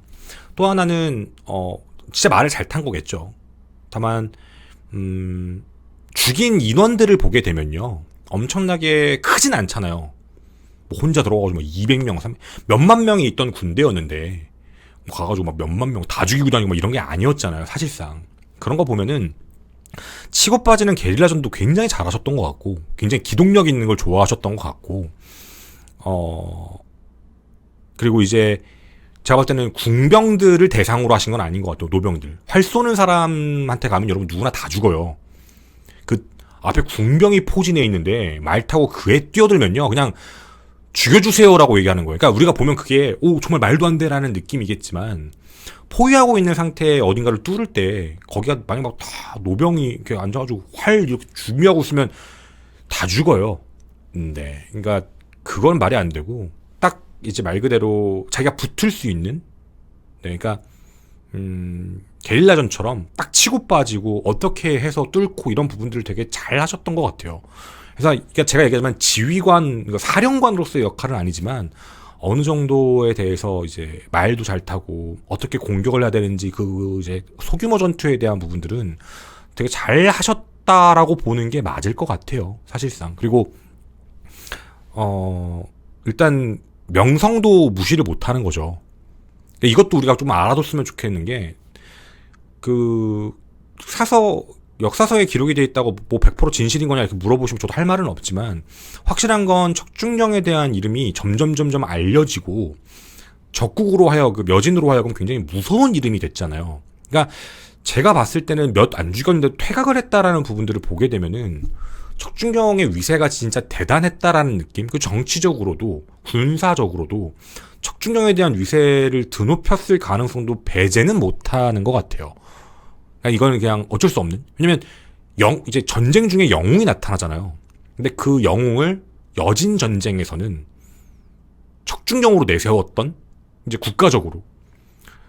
또 하나는 진짜 말을 잘 탄 거겠죠. 다만 죽인 인원들을 보게 되면요, 엄청나게 크진 않잖아요. 뭐 혼자 들어가가지고 200명, 몇만 명이 있던 군대였는데 가가지고 막 몇만 명 다 죽이고 다니고 막 이런 게 아니었잖아요, 사실상. 그런 거 보면은 치고 빠지는 게릴라전도 굉장히 잘하셨던 것 같고, 굉장히 기동력 있는 걸 좋아하셨던 것 같고, 그리고 이제 제가 볼 때는 궁병들을 대상으로 하신 건 아닌 것 같아요. 노병들. 활 쏘는 사람한테 가면 여러분 누구나 다 죽어요. 그 앞에 궁병이 포진해 있는데 말 타고 그에 뛰어들면요, 그냥 죽여주세요라고 얘기하는 거예요. 그러니까 우리가 보면 그게 정말 말도 안 돼라는 느낌이겠지만, 포위하고 있는 상태에 어딘가를 뚫을 때 거기가 만약 막 다 노병이 이렇게 앉아가지고 활 이렇게 준비하고 있으면 다 죽어요. 네, 그러니까 그건 말이 안 되고, 딱 이제 말 그대로 자기가 붙을 수 있는, 네, 그러니까 게릴라전처럼 딱 치고 빠지고 어떻게 해서 뚫고 이런 부분들을 되게 잘 하셨던 것 같아요. 그래서 그러니까 제가 얘기하지만 지휘관, 사령관으로서의 역할은 아니지만 어느 정도에 대해서 이제 말도 잘 타고 어떻게 공격을 해야 되는지 그 이제 소규모 전투에 대한 부분들은 되게 잘 하셨다라고 보는 게 맞을 것 같아요, 사실상. 그리고 일단 명성도 무시를 못하는 거죠. 이것도 우리가 좀 알아뒀으면 좋겠는 게, 역사서에 기록이 돼 있다고 뭐 100% 진실인 거냐 이렇게 물어보시면 저도 할 말은 없지만, 확실한 건 척중령에 대한 이름이 점점 알려지고 적국으로 여진으로 하여금 굉장히 무서운 이름이 됐잖아요. 그러니까 제가 봤을 때는 몇 안 죽였는데 퇴각을 했다라는 부분들을 보게 되면은 척중령의 위세가 진짜 대단했다라는 느낌, 그 정치적으로도 군사적으로도 척중령에 대한 위세를 드높였을 가능성도 배제는 못하는 것 같아요. 그러니까 이거는 그냥 어쩔 수 없는. 왜냐면 이제 전쟁 중에 영웅이 나타나잖아요. 근데 그 영웅을 여진 전쟁에서는 척중령으로 내세웠던, 이제 국가적으로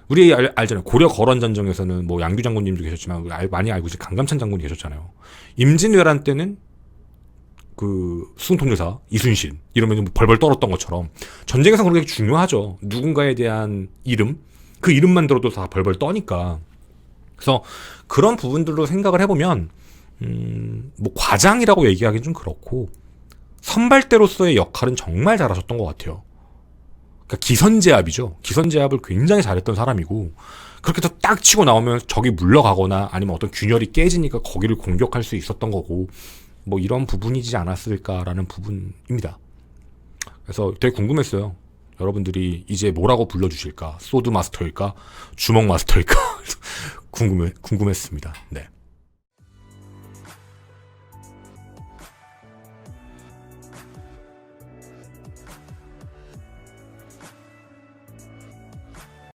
우리 알잖아요. 고려 거런 전쟁에서는 뭐 양규 장군님도 계셨지만 많이 알고 이제 강감찬 장군이 계셨잖아요. 임진왜란 때는 그 수승통제사 이순신 이러면 뭐 벌벌 떨었던 것처럼 전쟁에서 그런 게 중요하죠. 누군가에 대한 이름, 그 이름만 들어도 다 벌벌 떠니까. 그래서 그런 부분들로 생각을 해보면 뭐 과장이라고 얘기하기는 좀 그렇고, 선발대로서의 역할은 정말 잘하셨던 것 같아요. 그러니까 기선제압이죠. 기선제압을 굉장히 잘했던 사람이고, 그렇게 해서 딱 치고 나오면 적이 물러가거나 아니면 어떤 균열이 깨지니까 거기를 공격할 수 있었던 거고, 뭐 이런 부분이지 않았을까라는 부분입니다. 그래서 되게 궁금했어요. 여러분들이 이제 뭐라고 불러주실까? 소드 마스터일까? 주먹 마스터일까? 궁금했습니다. 네.